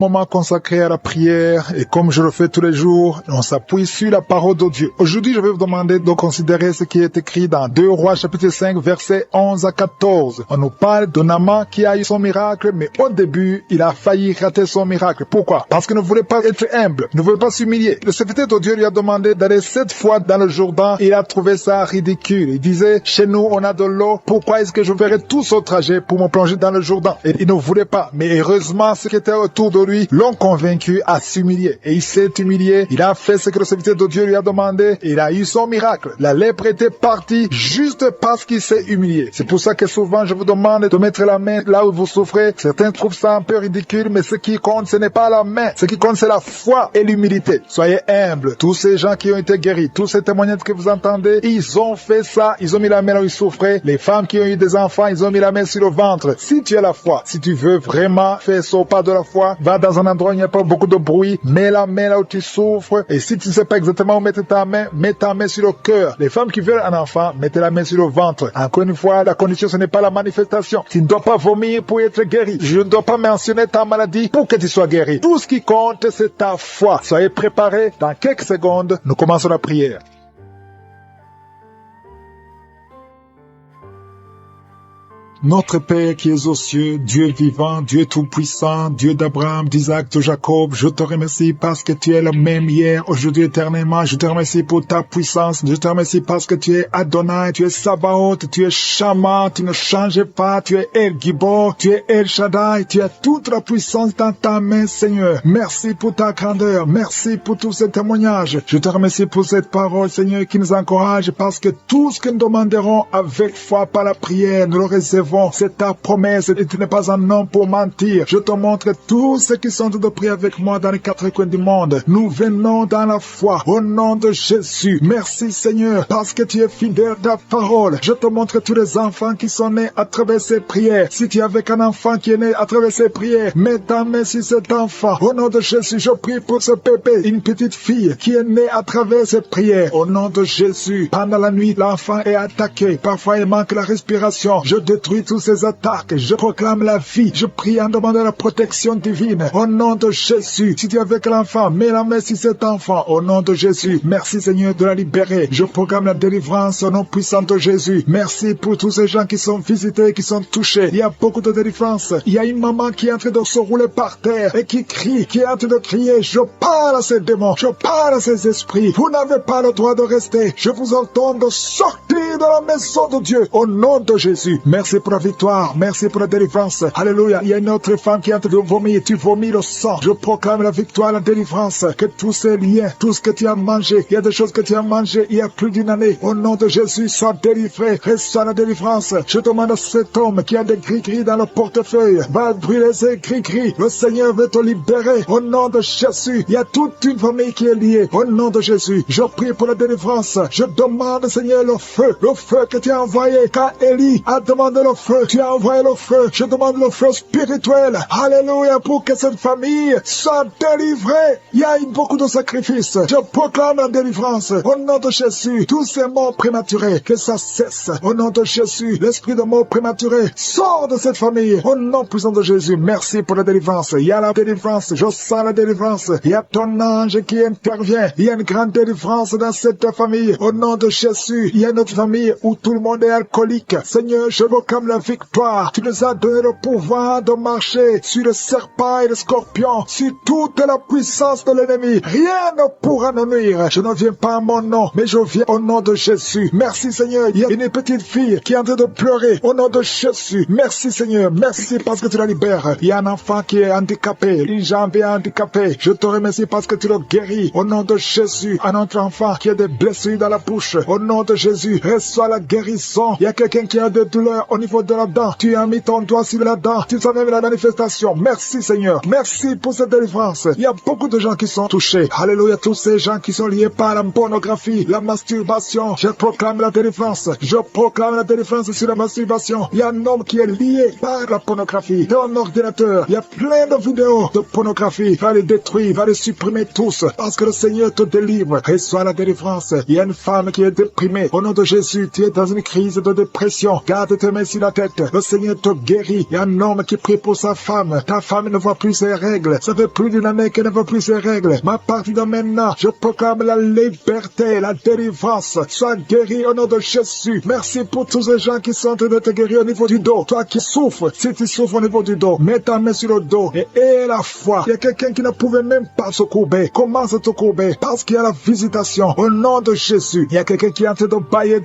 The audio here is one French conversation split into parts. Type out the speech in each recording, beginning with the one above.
Moment consacré à la prière et comme je le fais tous les jours, on s'appuie sur la parole de Dieu. Aujourd'hui, je vais vous demander de considérer ce qui est écrit dans 2 Rois chapitre 5 versets 11 à 14. On nous parle de Naaman qui a eu son miracle, mais au début, il a failli rater son miracle. Pourquoi? Parce qu'il ne voulait pas être humble, il ne voulait pas s'humilier. Le serviteur de Dieu lui a demandé d'aller 7 fois dans le Jourdain et il a trouvé ça ridicule. Il disait, chez nous, on a de l'eau, pourquoi est-ce que je ferai tout ce trajet pour me plonger dans le Jourdain? Et il ne voulait pas. Mais heureusement, ceux qui étaient autour de lui l'ont convaincu à s'humilier. Et il s'est humilié, il a fait ce que le serviteur de Dieu lui a demandé, et il a eu son miracle. La lèpre était partie juste parce qu'il s'est humilié. C'est pour ça que souvent je vous demande de mettre la main là où vous souffrez. Certains trouvent ça un peu ridicule, mais ce qui compte, ce n'est pas la main. Ce qui compte, c'est la foi et l'humilité. Soyez humbles. Tous ces gens qui ont été guéris, tous ces témoignages que vous entendez, ils ont fait ça, ils ont mis la main là où ils souffraient. Les femmes qui ont eu des enfants, ils ont mis la main sur le ventre. Si tu as la foi, si tu veux vraiment faire ce pas de la foi, va dans un endroit où il n'y a pas beaucoup de bruit, mets la main là où tu souffres, et si tu ne sais pas exactement où mettre ta main, mets ta main sur le cœur. Les femmes qui veulent un enfant, mettez la main sur le ventre. Encore une fois, la condition, ce n'est pas la manifestation. Tu ne dois pas vomir pour être guéri. Je ne dois pas mentionner ta maladie pour que tu sois guéri. Tout ce qui compte, c'est ta foi. Soyez préparés. Dans quelques secondes, nous commençons la prière. Notre Père qui es aux cieux, Dieu vivant, Dieu tout-puissant, Dieu d'Abraham, d'Isaac, de Jacob, je te remercie parce que tu es le même hier, aujourd'hui, éternellement. Je te remercie pour ta puissance. Je te remercie parce que tu es Adonai, tu es Sabaoth, tu es Shama, tu ne changes pas, tu es El Gibor, tu es El Shaddai, tu as toute la puissance dans ta main, Seigneur. Merci pour ta grandeur, merci pour tous ces témoignages. Je te remercie pour cette parole, Seigneur, qui nous encourage parce que tout ce que nous demanderons avec foi par la prière, nous le recevons. C'est ta promesse et tu n'es pas un homme pour mentir. Je te montre tous ceux qui sont de prier avec moi dans les 4 coins du monde. Nous venons dans la foi au nom de Jésus. Merci Seigneur parce que tu es fidèle à ta parole. Je te montre tous les enfants qui sont nés à travers ces prières. Si tu es avec un enfant qui est né à travers ces prières, mets ta main sur cet enfant. Au nom de Jésus, je prie pour ce bébé, une petite fille qui est née à travers ces prières. Au nom de Jésus, pendant la nuit, l'enfant est attaqué. Parfois, il manque la respiration. Je détruis toutes ces attaques, je proclame la vie, je prie en demandant la protection divine, au nom de Jésus. Si tu es avec l'enfant, mets la main sur cet enfant, au nom de Jésus. Merci Seigneur de la libérer, je proclame la délivrance au nom puissant de Jésus. Merci pour tous ces gens qui sont visités, qui sont touchés. Il y a beaucoup de délivrance. Il y a une maman qui est en train de se rouler par terre et qui crie, qui est en train de crier, je parle à ces démons, je parle à ces esprits. Vous n'avez pas le droit de rester. Je vous ordonne de sortir de la maison de Dieu, au nom de Jésus. Merci pour la victoire, merci pour la délivrance. Alléluia. Il y a une autre femme qui est en train de vomir, tu vomis le sang. Je proclame la victoire, la délivrance, que tous ces liens, tout ce que tu as mangé, il y a des choses que tu as mangé il y a plus d'une année. Au nom de Jésus, sois délivré, reçois la délivrance. Je demande à cet homme qui a des gris-gris dans le portefeuille, va brûler ces gris-gris. Le Seigneur veut te libérer. Au nom de Jésus, il y a toute une famille qui est liée. Au nom de Jésus, je prie pour la délivrance. Je demande, Seigneur, le feu que tu as envoyé quand Élie a demandé le feu, tu as envoyé le feu. Je demande le feu spirituel. Alléluia, pour que cette famille soit délivrée. Il y a eu beaucoup de sacrifices. Je proclame la délivrance. Au nom de Jésus, tous ces morts prématurés, que ça cesse. Au nom de Jésus, l'esprit de mort prématuré sort de cette famille. Au nom puissant de Jésus, merci pour la délivrance. Il y a la délivrance. Je sens la délivrance. Il y a ton ange qui intervient. Il y a une grande délivrance dans cette famille. Au nom de Jésus, il y a notre famille où tout le monde est alcoolique. Seigneur, je proclame la victoire. Tu nous as donné le pouvoir de marcher sur le serpent et le scorpion, sur toute la puissance de l'ennemi. Rien ne pourra nous nuire. Je ne viens pas en mon nom, mais je viens au nom de Jésus. Merci Seigneur. Il y a une petite fille qui est en train de pleurer au nom de Jésus. Merci Seigneur. Merci parce que tu la libères. Il y a un enfant qui est handicapé, une jambe est handicapée. Je te remercie parce que tu le guéris. Au nom de Jésus, un autre enfant qui a des blessures dans la bouche. Au nom de Jésus, reçois la guérison. Il y a quelqu'un qui a des douleurs au niveau de la dent. Tu as mis ton doigt sur la dent. Tu sens même la manifestation. Merci Seigneur. Merci pour cette délivrance. Il y a beaucoup de gens qui sont touchés. Alléluia. Tous ces gens qui sont liés par la pornographie, la masturbation. Je proclame la délivrance. Je proclame la délivrance sur la masturbation. Il y a un homme qui est lié par la pornographie. Dans un ordinateur, il y a plein de vidéos de pornographie. Va les détruire, va les supprimer tous. Parce que le Seigneur te délivre. Reçois la délivrance. Il y a une femme qui est déprimée. Au nom de Jésus, tu es dans une crise de dépression. Garde tes mains sur sur la tête. Le Seigneur te guérit. Il y a un homme qui prie pour sa femme. Ta femme ne voit plus ses règles. Ça fait plus d'une année qu'elle ne voit plus ses règles. Mais à partir de maintenant, je proclame la liberté, la délivrance. Sois guéri au nom de Jésus. Merci pour tous ces gens qui sont en train de te guérir au niveau du dos. Toi qui souffres, si tu souffres au niveau du dos, mets ta main sur le dos et aie la foi. Il y a quelqu'un qui ne pouvait même pas se courber. Commence à te courber parce qu'il y a la visitation au nom de Jésus. Il y a quelqu'un qui est en train de bailler.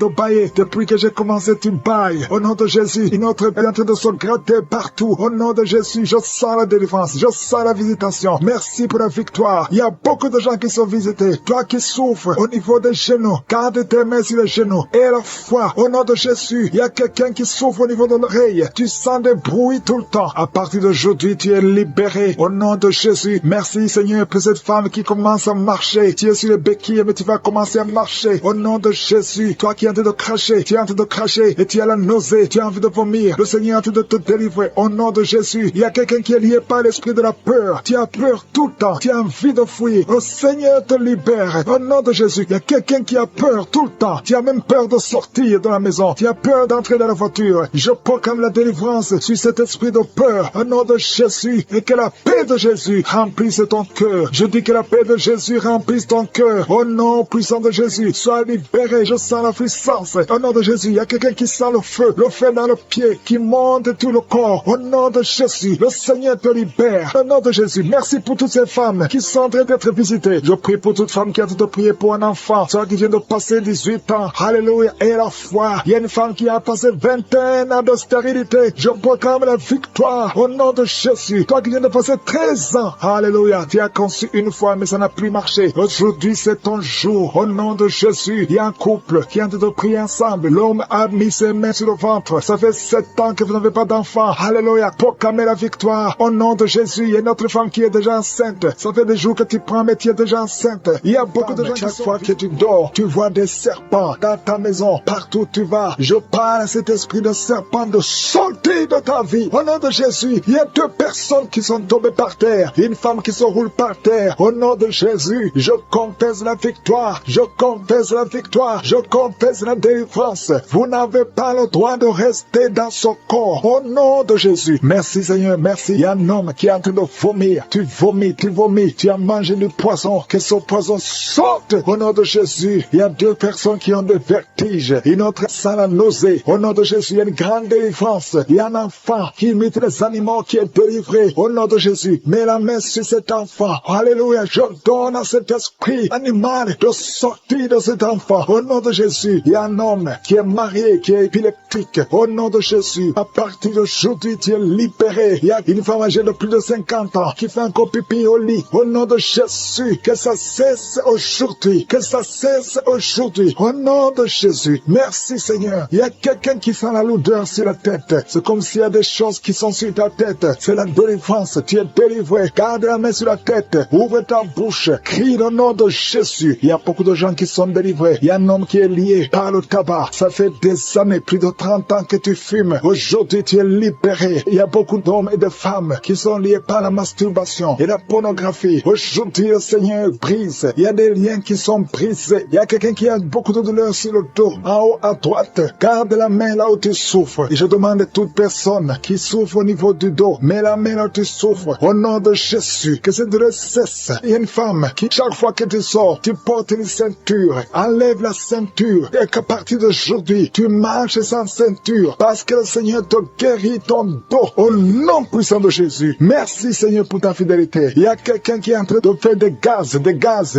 Depuis que j'ai commencé, tu bailles. Au nom de Jésus, une autre est en train de se gratter partout. Au nom de Jésus, je sens la délivrance. Je sens la visitation. Merci pour la victoire. Il y a beaucoup de gens qui sont visités. Toi qui souffres au niveau des genoux, garde tes mains sur les genoux. Et la foi, au nom de Jésus, il y a quelqu'un qui souffre au niveau de l'oreille. Tu sens des bruits tout le temps. À partir d'aujourd'hui, tu es libéré. Au nom de Jésus, merci Seigneur pour cette femme qui commence à marcher. Tu es sur les béquilles, mais tu vas commencer à marcher. Au nom de Jésus, toi qui es en train de cracher, tu es en train de cracher et tu as la nausée, tu as envie de vomir. Le Seigneur est en train de te délivrer. Au nom de Jésus, il y a quelqu'un qui est lié par l'esprit de la peur. Tu as peur tout le temps. Tu as envie de fuir. Le Seigneur te libère. Au nom de Jésus, il y a quelqu'un qui a peur tout le temps. Tu as même peur de sortir de la maison. Tu as peur d'entrer dans la voiture. Je proclame la délivrance sur cet esprit de peur. Au nom de Jésus, et que la paix de Jésus remplisse ton cœur. Je dis que la paix de Jésus remplisse ton cœur. Au nom puissant de Jésus, sois libéré. Je sens la puissance. Au nom de Jésus, il y a quelqu'un qui sent le feu dans le pied, qui monte tout le corps. Au nom de Jésus, le Seigneur te libère. Au nom de Jésus, merci pour toutes ces femmes qui sont en train d'être visitées. Je prie pour toute femme qui a de prier pour un enfant, ceux qui viennent de passer 18 ans. Alléluia. Et la foi. Il y a une femme qui a passé 21 ans de stérilité. Je proclame la victoire au nom de Jésus. Toi qui viens de passer 13 ans. Alléluia. Tu as conçu une fois, mais ça n'a plus marché. Aujourd'hui, c'est ton jour. Au nom de Jésus, il y a un couple qui est en train de prier ensemble. L'homme a mis ses mains sur le ventre. Ça fait 7 ans que vous n'avez pas d'enfant. Alléluia. Proclamez la victoire. Au nom de Jésus, il y a une autre femme qui est déjà enceinte. Ça fait des jours que tu prends, mais tu es déjà enceinte. Il y a beaucoup de gens chaque fois que tu dors, tu vois des serpents dans ta maison. Partout où tu vas, je parle à cet esprit de serpent de sortir de ta vie. Au nom de Jésus, il y a 2 personnes qui sont tombées par terre. Une femme qui se roule par terre. Au nom de Jésus, je confesse la victoire. Je confesse la victoire. Je confesse la délivrance. Vous n'avez pas le droit de rester dans ce corps. Au nom de Jésus. Merci Seigneur, merci. Il y a un homme qui est en train de vomir. Tu vomis. Tu as mangé du poison. Que ce poison sorte. Au nom de Jésus. Il y a 2 personnes qui ont des vertiges. Une autre sent la nausée. Au nom de Jésus, il y a une grande délivrance. Il y a un enfant qui imite les animaux qui est délivré. Au nom de Jésus, mets la main sur cet enfant. Alléluia. Je donne à cet esprit animal de sortir de cet enfant. Au nom de Jésus, il y a un homme qui est marié, qui est épileptique. Au nom de Jésus, à partir d'aujourd'hui, tu es libéré. Il y a une femme âgée de plus de 50 ans qui fait encore pipi au lit. Au nom de Jésus, que ça cesse aujourd'hui. Que ça cesse aujourd'hui. Au nom de Jésus. Merci Seigneur. Il y a quelqu'un qui sent la lourdeur sur la tête. C'est comme s'il y a des choses qui sont sur ta tête. C'est la délivrance. Tu es délivré. Garde la main sur la tête. Ouvre ta bouche. Crie le nom de Jésus. Il y a beaucoup de gens qui sont délivrés. Il y a un homme qui est lié par le tabac. Ça fait des années, plus de 30 ans que tu fumes. Aujourd'hui, tu es libéré. Il y a beaucoup d'hommes et de femmes qui sont liés par la masturbation et la pornographie. Aujourd'hui, le Seigneur brise. Il y a des liens qui sont brisés. Il y a quelqu'un qui a beaucoup de douleur sur le dos. En haut à droite, garde la main là où tu souffres. Et je demande à toute personne qui souffre au niveau du dos, mets la main là où tu souffres. Au nom de Jésus, que cette douleur cesse. Il y a une femme qui, chaque fois que tu sors, tu portes une ceinture. Enlève la ceinture. Et qu'à partir d'aujourd'hui, tu marches sans ceinture. Parce que le Seigneur te guérit ton dos. Au nom puissant de Jésus. Merci Seigneur pour ta fidélité. Il y a quelqu'un qui est en train de faire des gaz.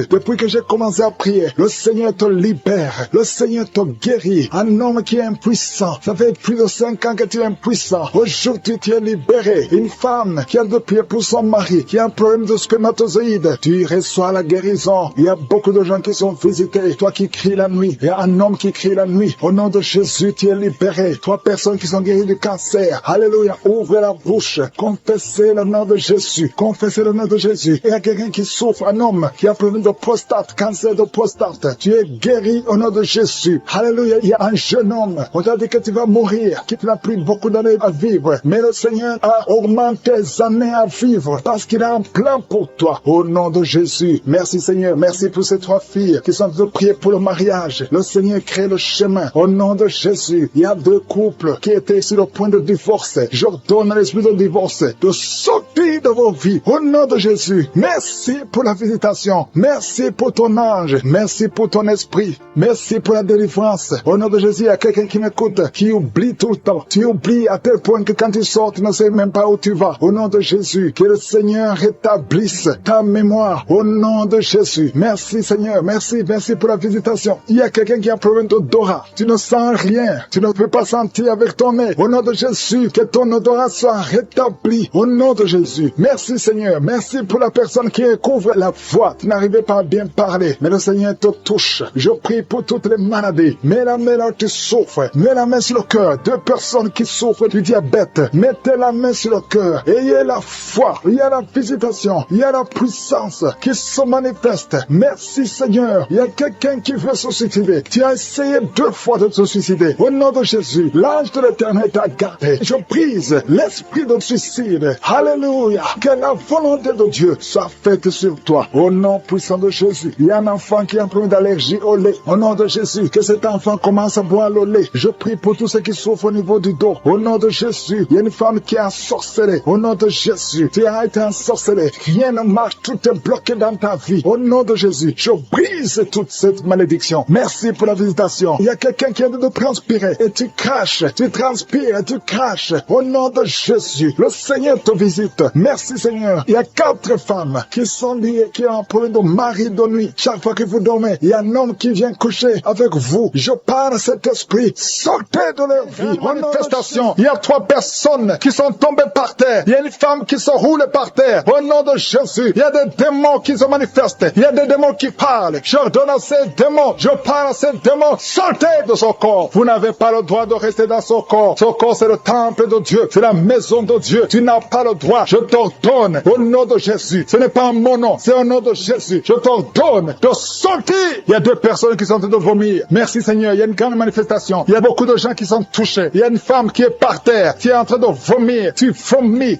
Depuis que j'ai commencé à prier, le Seigneur te libère. Le Seigneur te guérit. Un homme qui est impuissant. Ça fait plus de 5 ans que tu es impuissant. Aujourd'hui, tu es libéré. Une femme qui a de prier pour son mari, qui a un problème de spermatozoïde. Tu reçois la guérison. Il y a beaucoup de gens qui sont visités. Toi qui cries la nuit. Il y a un homme qui crie la nuit. Au nom de Jésus, tu es libéré. 3 personnes qui sont guéries du cancer. Alléluia. Ouvrez la bouche. Confessez le nom de Jésus. Confessez le nom de Jésus. Il y a quelqu'un qui souffre, un homme qui a un problème de prostate, cancer de prostate. Tu es guéri au nom de Jésus. Alléluia. Il y a un jeune homme. On t'a dit que tu vas mourir, que tu n'as plus beaucoup d'années à vivre. Mais le Seigneur a augmenté tes années à vivre parce qu'il a un plan pour toi. Au nom de Jésus. Merci Seigneur. Merci pour ces 3 filles qui sont en train de prier pour le mariage. Le Seigneur crée le chemin. Au nom de Jésus. Il y a 2 couples couples qui étaient sur le point de divorce, j'ordonne à l'esprit de divorce de sortir de vos vies. Au nom de Jésus, merci pour la visitation. Merci pour ton ange. Merci pour ton esprit. Merci pour la délivrance. Au nom de Jésus, il y a quelqu'un qui m'écoute, qui oublie tout le temps. Tu oublies à tel point que quand tu sors, tu ne sais même pas où tu vas. Au nom de Jésus, que le Seigneur rétablisse ta mémoire. Au nom de Jésus. Merci Seigneur. Merci pour la visitation. Il y a quelqu'un qui a un problème d'odorat. Tu ne sens rien. Tu ne peux pas sentir avec ton nez. Au nom de Jésus, que ton odorat soit rétabli. Au nom de Jésus. Merci Seigneur. Merci pour la personne qui couvre la voix. Tu n'arrivais pas à bien parler. Mais le Seigneur te touche. Je prie pour toutes les maladies. Mets la main là où tu souffres. Mets la main sur le cœur. 2 personnes qui souffrent du diabète. Mettez la main sur le cœur. Ayez la foi. Il y a la visitation. Il y a la puissance qui se manifeste. Merci Seigneur. Il y a quelqu'un qui veut se suicider. Tu as essayé 2 fois de te suicider. Au nom de Jésus, l'ange de l'Éternel t'a gardé. Je brise l'esprit de suicide. Alléluia. Que la volonté de Dieu soit faite sur toi. Au nom puissant de Jésus. Il y a un enfant qui a un problème d'allergie au lait. Au nom de Jésus, que cet enfant commence à boire le lait. Je prie pour tous ceux qui souffrent au niveau du dos. Au nom de Jésus, il y a une femme qui a ensorcelé. Au nom de Jésus, tu as été ensorcelé. Rien ne marche, tout est bloqué dans ta vie. Au nom de Jésus, je brise toute cette malédiction. Merci pour la visitation. Il y a quelqu'un qui est en train de transpirer et tu craches, tu transpires et tu craches. Au nom de Jésus, le Seigneur te visite. Merci Seigneur. Il y a 4 femmes qui sont liées, qui ont un problème de mari de nuit. Chaque fois que vous dormez, il y a un homme qui vient coucher avec vous. Je parle cet esprit. Sortez de leur vie. Manifestation. Il y a 3 personnes qui sont tombées par terre. Il y a une femme qui se roule par terre. Au nom de Jésus, il y a des démons qui se manifestent. Il y a des démons qui parlent. J'ordonne à ces démons. Je parle à ces démons. Sortez de son corps. Vous n'avez pas le droit de rester dans son corps. Son corps, c'est le temple de Dieu. C'est la maison de Dieu. Tu n'as pas le droit. Je t'ordonne au nom de Jésus. Ce n'est pas mon nom. C'est au nom de Jésus. Je t'ordonne de sortir. Il y a 2 personnes qui sont en train de vomir. Merci Seigneur. Il y a une grande manifestation. Il y a beaucoup de gens qui sont touchés. Il y a une femme qui est par terre. Tu es en train de vomir. Tu vomis.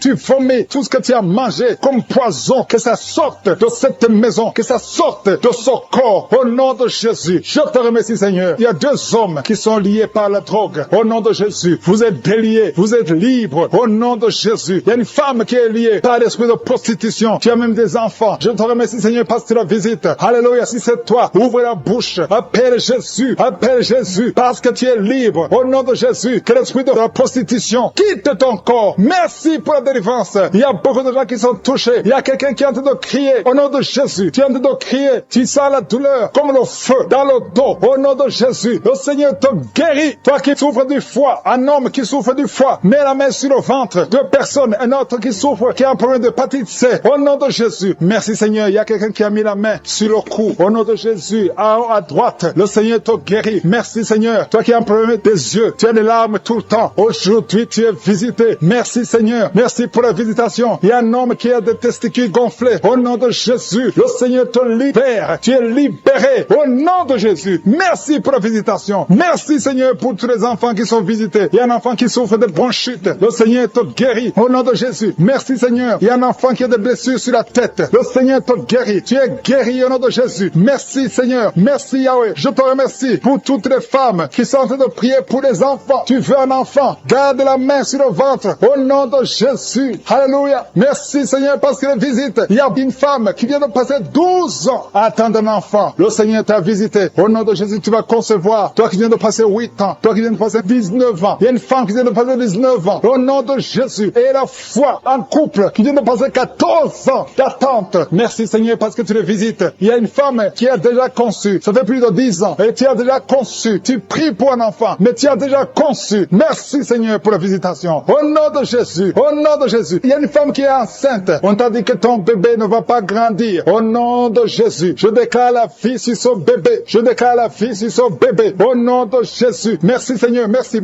Tout ce que tu as mangé comme poison. Que ça sorte de cette maison. Que ça sorte de son corps. Au nom de Jésus. Je te remercie Seigneur. Il y a 2 hommes qui sont liés par la drogue. Au nom de Jésus. Vous êtes déliés. Vous êtes libres. Au nom de Jésus. Il y a une femme qui est liée par l'esprit de prostitution. Tu as même des enfants. Je te remercie Seigneur parce que tu la visites. Alléluia. Si c'est toi, ouvre la bouche. Appelle Jésus. Appelle Jésus. Parce que tu es libre. Au nom de Jésus. Que l'esprit de la prostitution quitte ton corps. Merci pour la délivrance. Il y a beaucoup de gens qui sont touchés. Il y a quelqu'un qui est en train de crier. Au nom de Jésus. Tu es en train de crier. Tu sens la douleur comme le feu dans le dos. Au nom de Jésus. Le Seigneur te guérit. Toi qui souffres du foie. Un homme qui souffre du foie. Mets la main sur le ventre. 2 personnes. Un autre qui souffre, qui a un problème de hépatite C. Au nom de Jésus. Merci Seigneur. Il y a quelqu'un qui a mis la main sur le cou. Au nom de Jésus. À droite. Le Seigneur te guérit. Merci Seigneur. Toi qui as un problème des yeux. Tu as des larmes tout le temps. Aujourd'hui, tu es visité. Merci Seigneur. Merci pour la visitation. Il y a un homme qui a des testicules gonflés. Au nom de Jésus. Le Seigneur te libère. Tu es libéré. Au nom de Jésus. Merci pour la visitation. Merci Seigneur pour tous les enfants qui sont visités. Il y a un enfant qui souffre de bronchite. Le Seigneur te guérit. Au nom de Jésus. Merci Seigneur. Il y a un enfant qui a des blessures sur la tête. Le Seigneur te guérit. Tu es guéri au nom de Jésus. Merci Seigneur. Merci Yahweh. Je te remercie pour toutes les femmes qui sont en train de prier pour les enfants. Tu veux un enfant. Garde la main sur le ventre. Au nom de Jésus. Alléluia. Merci Seigneur parce que visite. Il y a une femme qui vient de passer 12 ans à attendre un enfant. Le Seigneur t'a visité. Au nom de Jésus, tu vas concevoir. Toi qui viens de passer 8 ans. Toi qui viens de passer 19 ans. Il y a une femme qui vient de passer 19 ans. Au nom de Jésus. Et la foi en couple qui vient de passer 14 ans d'attente. Merci Seigneur parce que tu le visites. Il y a une femme qui a déjà conçu. Ça fait plus de 10 ans. Et tu as déjà conçu. Tu pries pour un enfant. Mais tu as déjà conçu. Merci Seigneur pour la visitation. Au nom de Jésus. Au nom de Jésus. Il y a une femme qui est enceinte. On t'a dit que ton bébé ne va pas grandir. Au nom de Jésus. Je déclare la vie sur son bébé. Je déclare la vie sur son bébé. Au nom de Jésus. Merci Seigneur. Merci.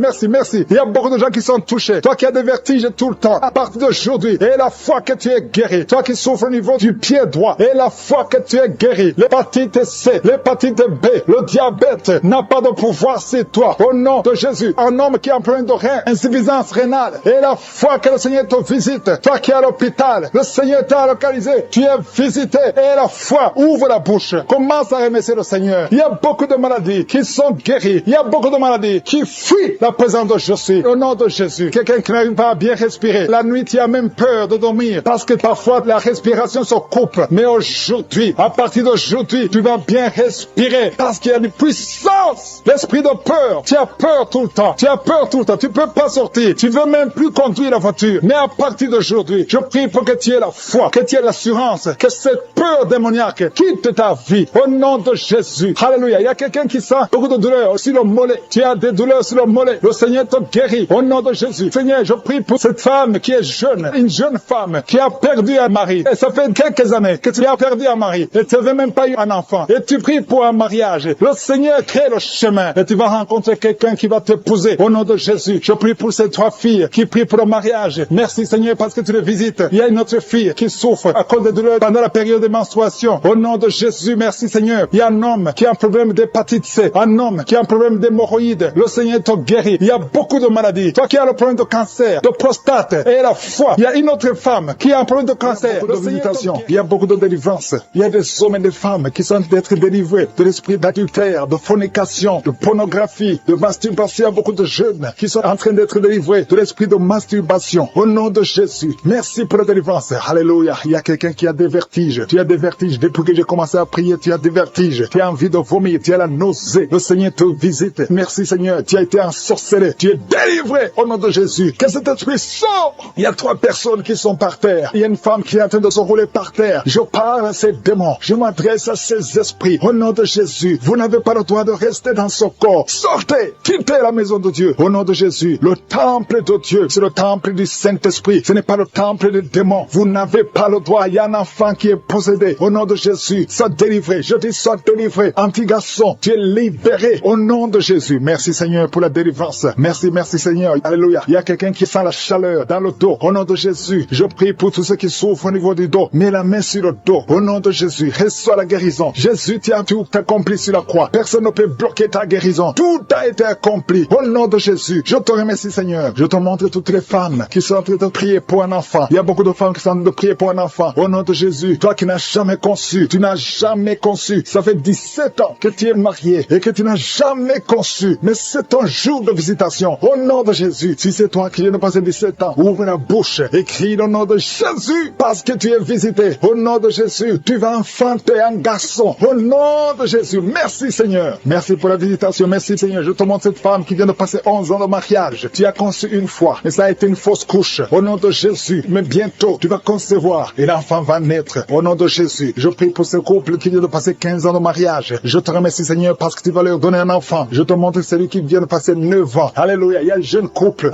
Il y a beaucoup de gens qui sont touchés. Toi qui as des vertiges tout le temps. À partir d'aujourd'hui. Et la foi que tu es guéri. Toi qui souffres au niveau du pied droit. Et la foi que tu es guéri. L'hépatite C. L'hépatite B. Le diabète n'a pas de pouvoir sur toi. Au nom de Jésus. Un homme qui a un problème de rein. Insuffisance rénale. Et la foi que le Seigneur te visite. Toi qui es à l'hôpital. Le Seigneur t'a localisé. Tu es visité. Et la foi ouvre la bouche. Commence à remercier le Seigneur. Il y a beaucoup de maladies qui sont guéries. Il y a beaucoup de maladies qui fuient prie la présence de Jésus. Au nom de Jésus. Quelqu'un qui n'arrive pas à bien respirer. La nuit, tu as même peur de dormir parce que parfois la respiration se coupe. Mais aujourd'hui, à partir d'aujourd'hui, tu vas bien respirer parce qu'il y a une puissance. L'esprit de peur. Tu as peur tout le temps. Tu as peur tout le temps. Tu peux pas sortir. Tu veux même plus conduire la voiture. Mais à partir d'aujourd'hui, je prie pour que tu aies la foi, que tu aies l'assurance, que cette peur démoniaque quitte ta vie. Au nom de Jésus. Alléluia. Il y a quelqu'un qui sent beaucoup de douleurs sur le mollet. Tu as des douleurs sur le mollet. Le Seigneur te guérit. Au nom de Jésus. Seigneur, je prie pour cette femme qui est jeune. Une jeune femme qui a perdu un mari. Et ça fait quelques années que tu as perdu un mari. Et tu n'avais même pas eu un enfant. Et tu pries pour un mariage. Le Seigneur crée le chemin. Et tu vas rencontrer quelqu'un qui va t'épouser. Au nom de Jésus. Je prie pour ces 3 filles qui prient pour le mariage. Merci Seigneur parce que tu les visites. Il y a une autre fille qui souffre à cause des douleurs pendant la période de menstruation. Au nom de Jésus, merci Seigneur. Il y a un homme qui a un problème d'hépatite C. Un homme qui a un problème d'hémorroïdes. Le Seigneur te guérit. Il y a beaucoup de maladies. Toi qui as le problème de cancer, de prostate et la foi. Il y a une autre femme qui a un problème de cancer. Il y a beaucoup de délivrance. Il y a des hommes et des femmes qui sont en train d'être délivrés de l'esprit d'adultère, de fornication, de pornographie, de masturbation. Il y a beaucoup de jeunes qui sont en train d'être délivrés de l'esprit de masturbation. Au nom de Jésus. Merci pour la délivrance. Alléluia. Il y a quelqu'un qui a des vertiges. Tu as des vertiges. Depuis que j'ai commencé à prier, tu as des vertiges. Tu as envie de vomir. Tu as la nausée. Le Seigneur te visite. Merci Seigneur. Tu as été ensorcelé. Tu es délivré au nom de Jésus. Que cet esprit sort. Il y a 3 personnes qui sont par terre. Il y a une femme qui est en train de se rouler par terre. Je parle à ces démons. Je m'adresse à ces esprits. Au nom de Jésus. Vous n'avez pas le droit de rester dans ce corps. Sortez. Quittez la maison de Dieu. Au nom de Jésus. Le temple de Dieu, c'est le temple du Saint-Esprit. Ce n'est pas le temple des démons. Vous n'avez pas le droit. Il y a un enfant qui est possédé. Au nom de Jésus. Sois délivré. Je dis sois délivré. Petit garçon, tu es libéré. Au nom de Jésus. Merci Seigneur pour la délivrance. Merci Seigneur. Alléluia. Il y a quelqu'un qui sent la chaleur dans le dos. Au nom de Jésus. Je prie pour tous ceux qui souffrent au niveau du dos. Mets la main sur le dos. Au nom de Jésus. Reçois la guérison. Jésus, tu as tout accompli sur la croix. Personne ne peut bloquer ta guérison. Tout a été accompli. Au nom de Jésus. Je te remercie Seigneur. Je te montre toutes les femmes qui sont en train de prier pour un enfant. Il y a beaucoup de femmes qui sont en train de prier pour un enfant. Au nom de Jésus. Toi qui n'as jamais conçu. Tu n'as jamais conçu. Ça fait 17 ans que tu es marié et que tu n'as jamais conçu. Mais c'est ton jour de visitation. Au nom de Jésus. Si c'est toi qui viens de passer 17 ans, ouvre la bouche et crie le nom de Jésus parce que tu es visité. Au nom de Jésus. Tu vas enfanter un garçon. Au nom de Jésus. Merci Seigneur. Merci pour la visitation. Merci Seigneur. Je te montre cette femme qui vient de passer 11 ans de mariage. Tu as conçu une fois, mais ça a été une fausse couche. Au nom de Jésus. Mais bientôt, tu vas concevoir et l'enfant va naître. Au nom de Jésus. Je prie pour ce couple qui vient de passer 15 ans de mariage. Je te remercie Seigneur parce que tu vas leur donner un enfant. Je te montre celui qui vient de passer 9 ans. Alléluia. Il y a un jeune couple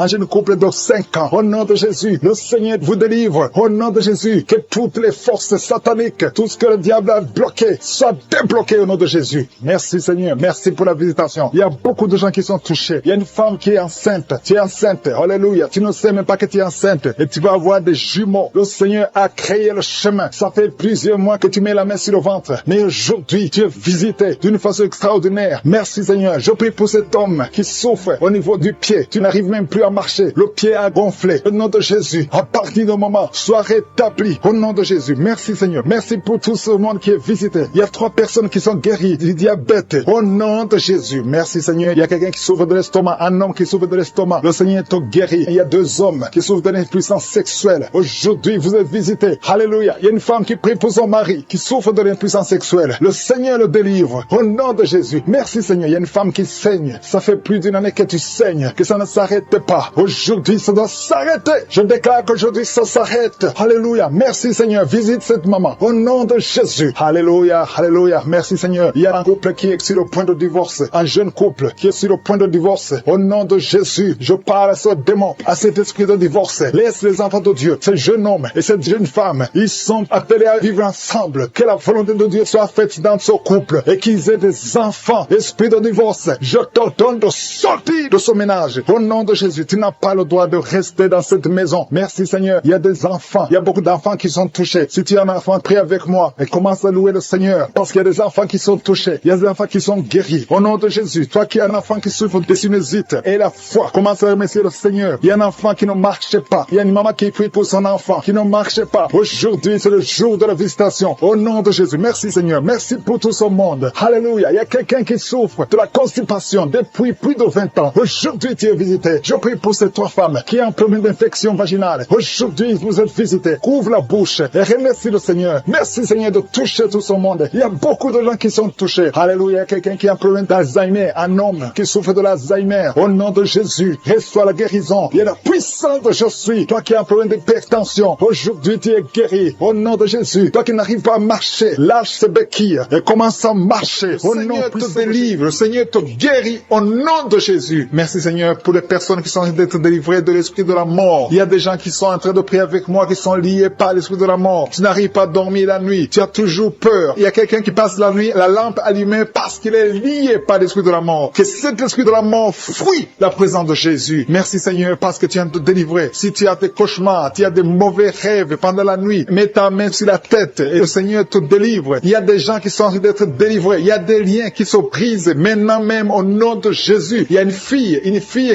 de 5 ans. Au nom de Jésus. Le Seigneur vous délivre. Au nom de Jésus. Que toutes les forces sataniques, tout ce que le diable a bloqué, soit débloqué au nom de Jésus. Merci Seigneur. Merci pour la visitation. Il y a beaucoup de gens qui sont touchés. Il y a une femme qui est enceinte. Tu es enceinte. Alléluia. Tu ne sais même pas que tu es enceinte. Et tu vas avoir des jumeaux. Le Seigneur a créé le chemin. Ça fait plusieurs mois que tu mets la main sur le ventre. Mais aujourd'hui, tu es visité d'une façon extraordinaire. Merci Seigneur. Je prie pour cet homme qui souffre au niveau du pied. Tu n'arrives même plus à marcher. Le pied a gonflé. Au nom de Jésus. À partir du moment, sois rétabli. Au nom de Jésus. Merci Seigneur. Merci pour tout ce monde qui est visité. Il y a 3 personnes qui sont guéries du diabète. Au nom de Jésus. Merci Seigneur. Il y a quelqu'un qui souffre de l'estomac. Un homme qui souffre de l'estomac. Le Seigneur te guérit. Il y a 2 hommes qui souffrent de l'impuissance sexuelle. Aujourd'hui, vous êtes visités. Alléluia. Il y a une femme qui prie pour son mari qui souffre de l'impuissance sexuelle. Le Seigneur le délivre. Au nom de Jésus. Merci Seigneur. Il y a une femme qui saigne. Ça fait plus d'une année que tu saignes. Que ça ne s'arrête pas. Aujourd'hui, ça doit s'arrêter. Je déclare qu'aujourd'hui, ça s'arrête. Alléluia. Merci Seigneur. Visite cette maman. Au nom de Jésus. Alléluia. Alléluia. Merci Seigneur. Il y a un couple qui est sur le point de divorce. Un jeune couple qui est sur le point de divorce. Au nom de Jésus. Je parle à ce démon, à cet esprit de divorce. Laisse les enfants de Dieu, ce jeune homme et cette jeune femme, ils sont appelés à vivre ensemble. Que la volonté de Dieu soit faite dans ce couple et qu'ils aient des enfants. Esprit de divorce, je t'ordonne de sortir de ce ménage. Au nom de Jésus, tu n'as pas le droit de rester dans cette maison. Merci Seigneur. Il y a des enfants. Il y a beaucoup d'enfants qui sont touchés. Si tu es un enfant, prie avec moi et commence à louer le Seigneur. Parce qu'il y a des enfants qui sont touchés. Il y a des enfants qui sont guéris. Au nom de Jésus, toi qui es un enfant qui souffre de sinusite et la foi, commence à remercier le Seigneur. Il y a un enfant qui ne marche pas. Il y a une maman qui prie pour son enfant qui ne marche pas. Aujourd'hui, c'est le jour de la visitation. Au nom de Jésus. Merci Seigneur. Merci pour tout ce monde. Alléluia. Il y a quelqu'un qui souffre de la constipation depuis plus de 20 20 ans. Aujourd'hui, tu es visité. Je prie pour ces 3 femmes qui ont un problème d'infection vaginale. Aujourd'hui, vous êtes visités. Ouvre la bouche et remercie le Seigneur. Merci Seigneur de toucher tout ce monde. Il y a beaucoup de gens qui sont touchés. Alléluia. Quelqu'un qui a un problème d'Alzheimer, un homme qui souffre de l'Alzheimer. Au nom de Jésus, reçois la guérison. Il y a la puissance de je suis. Toi qui as un problème d'hypertension, aujourd'hui tu es guéri. Au nom de Jésus. Toi qui n'arrives pas à marcher, lâche ces béquilles et commence à marcher. Au nom de te délivre. Le Seigneur te guérit au nom de Jésus. Merci Seigneur pour les personnes qui sont en train d'être délivrées de l'esprit de la mort. Il y a des gens qui sont en train de prier avec moi, qui sont liés par l'esprit de la mort. Tu n'arrives pas à dormir la nuit. Tu as toujours peur. Il y a quelqu'un qui passe la nuit, la lampe allumée parce qu'il est lié par l'esprit de la mort. Que cet esprit de la mort fuit la présence de Jésus. Merci Seigneur parce que tu viens de te délivrer. Si tu as des cauchemars, tu as des mauvais rêves pendant la nuit, mets ta main sur la tête et le Seigneur te délivre. Il y a des gens qui sont en train d'être délivrés. Il y a des liens qui se brisent maintenant même au nom de Jésus. Il y a une fille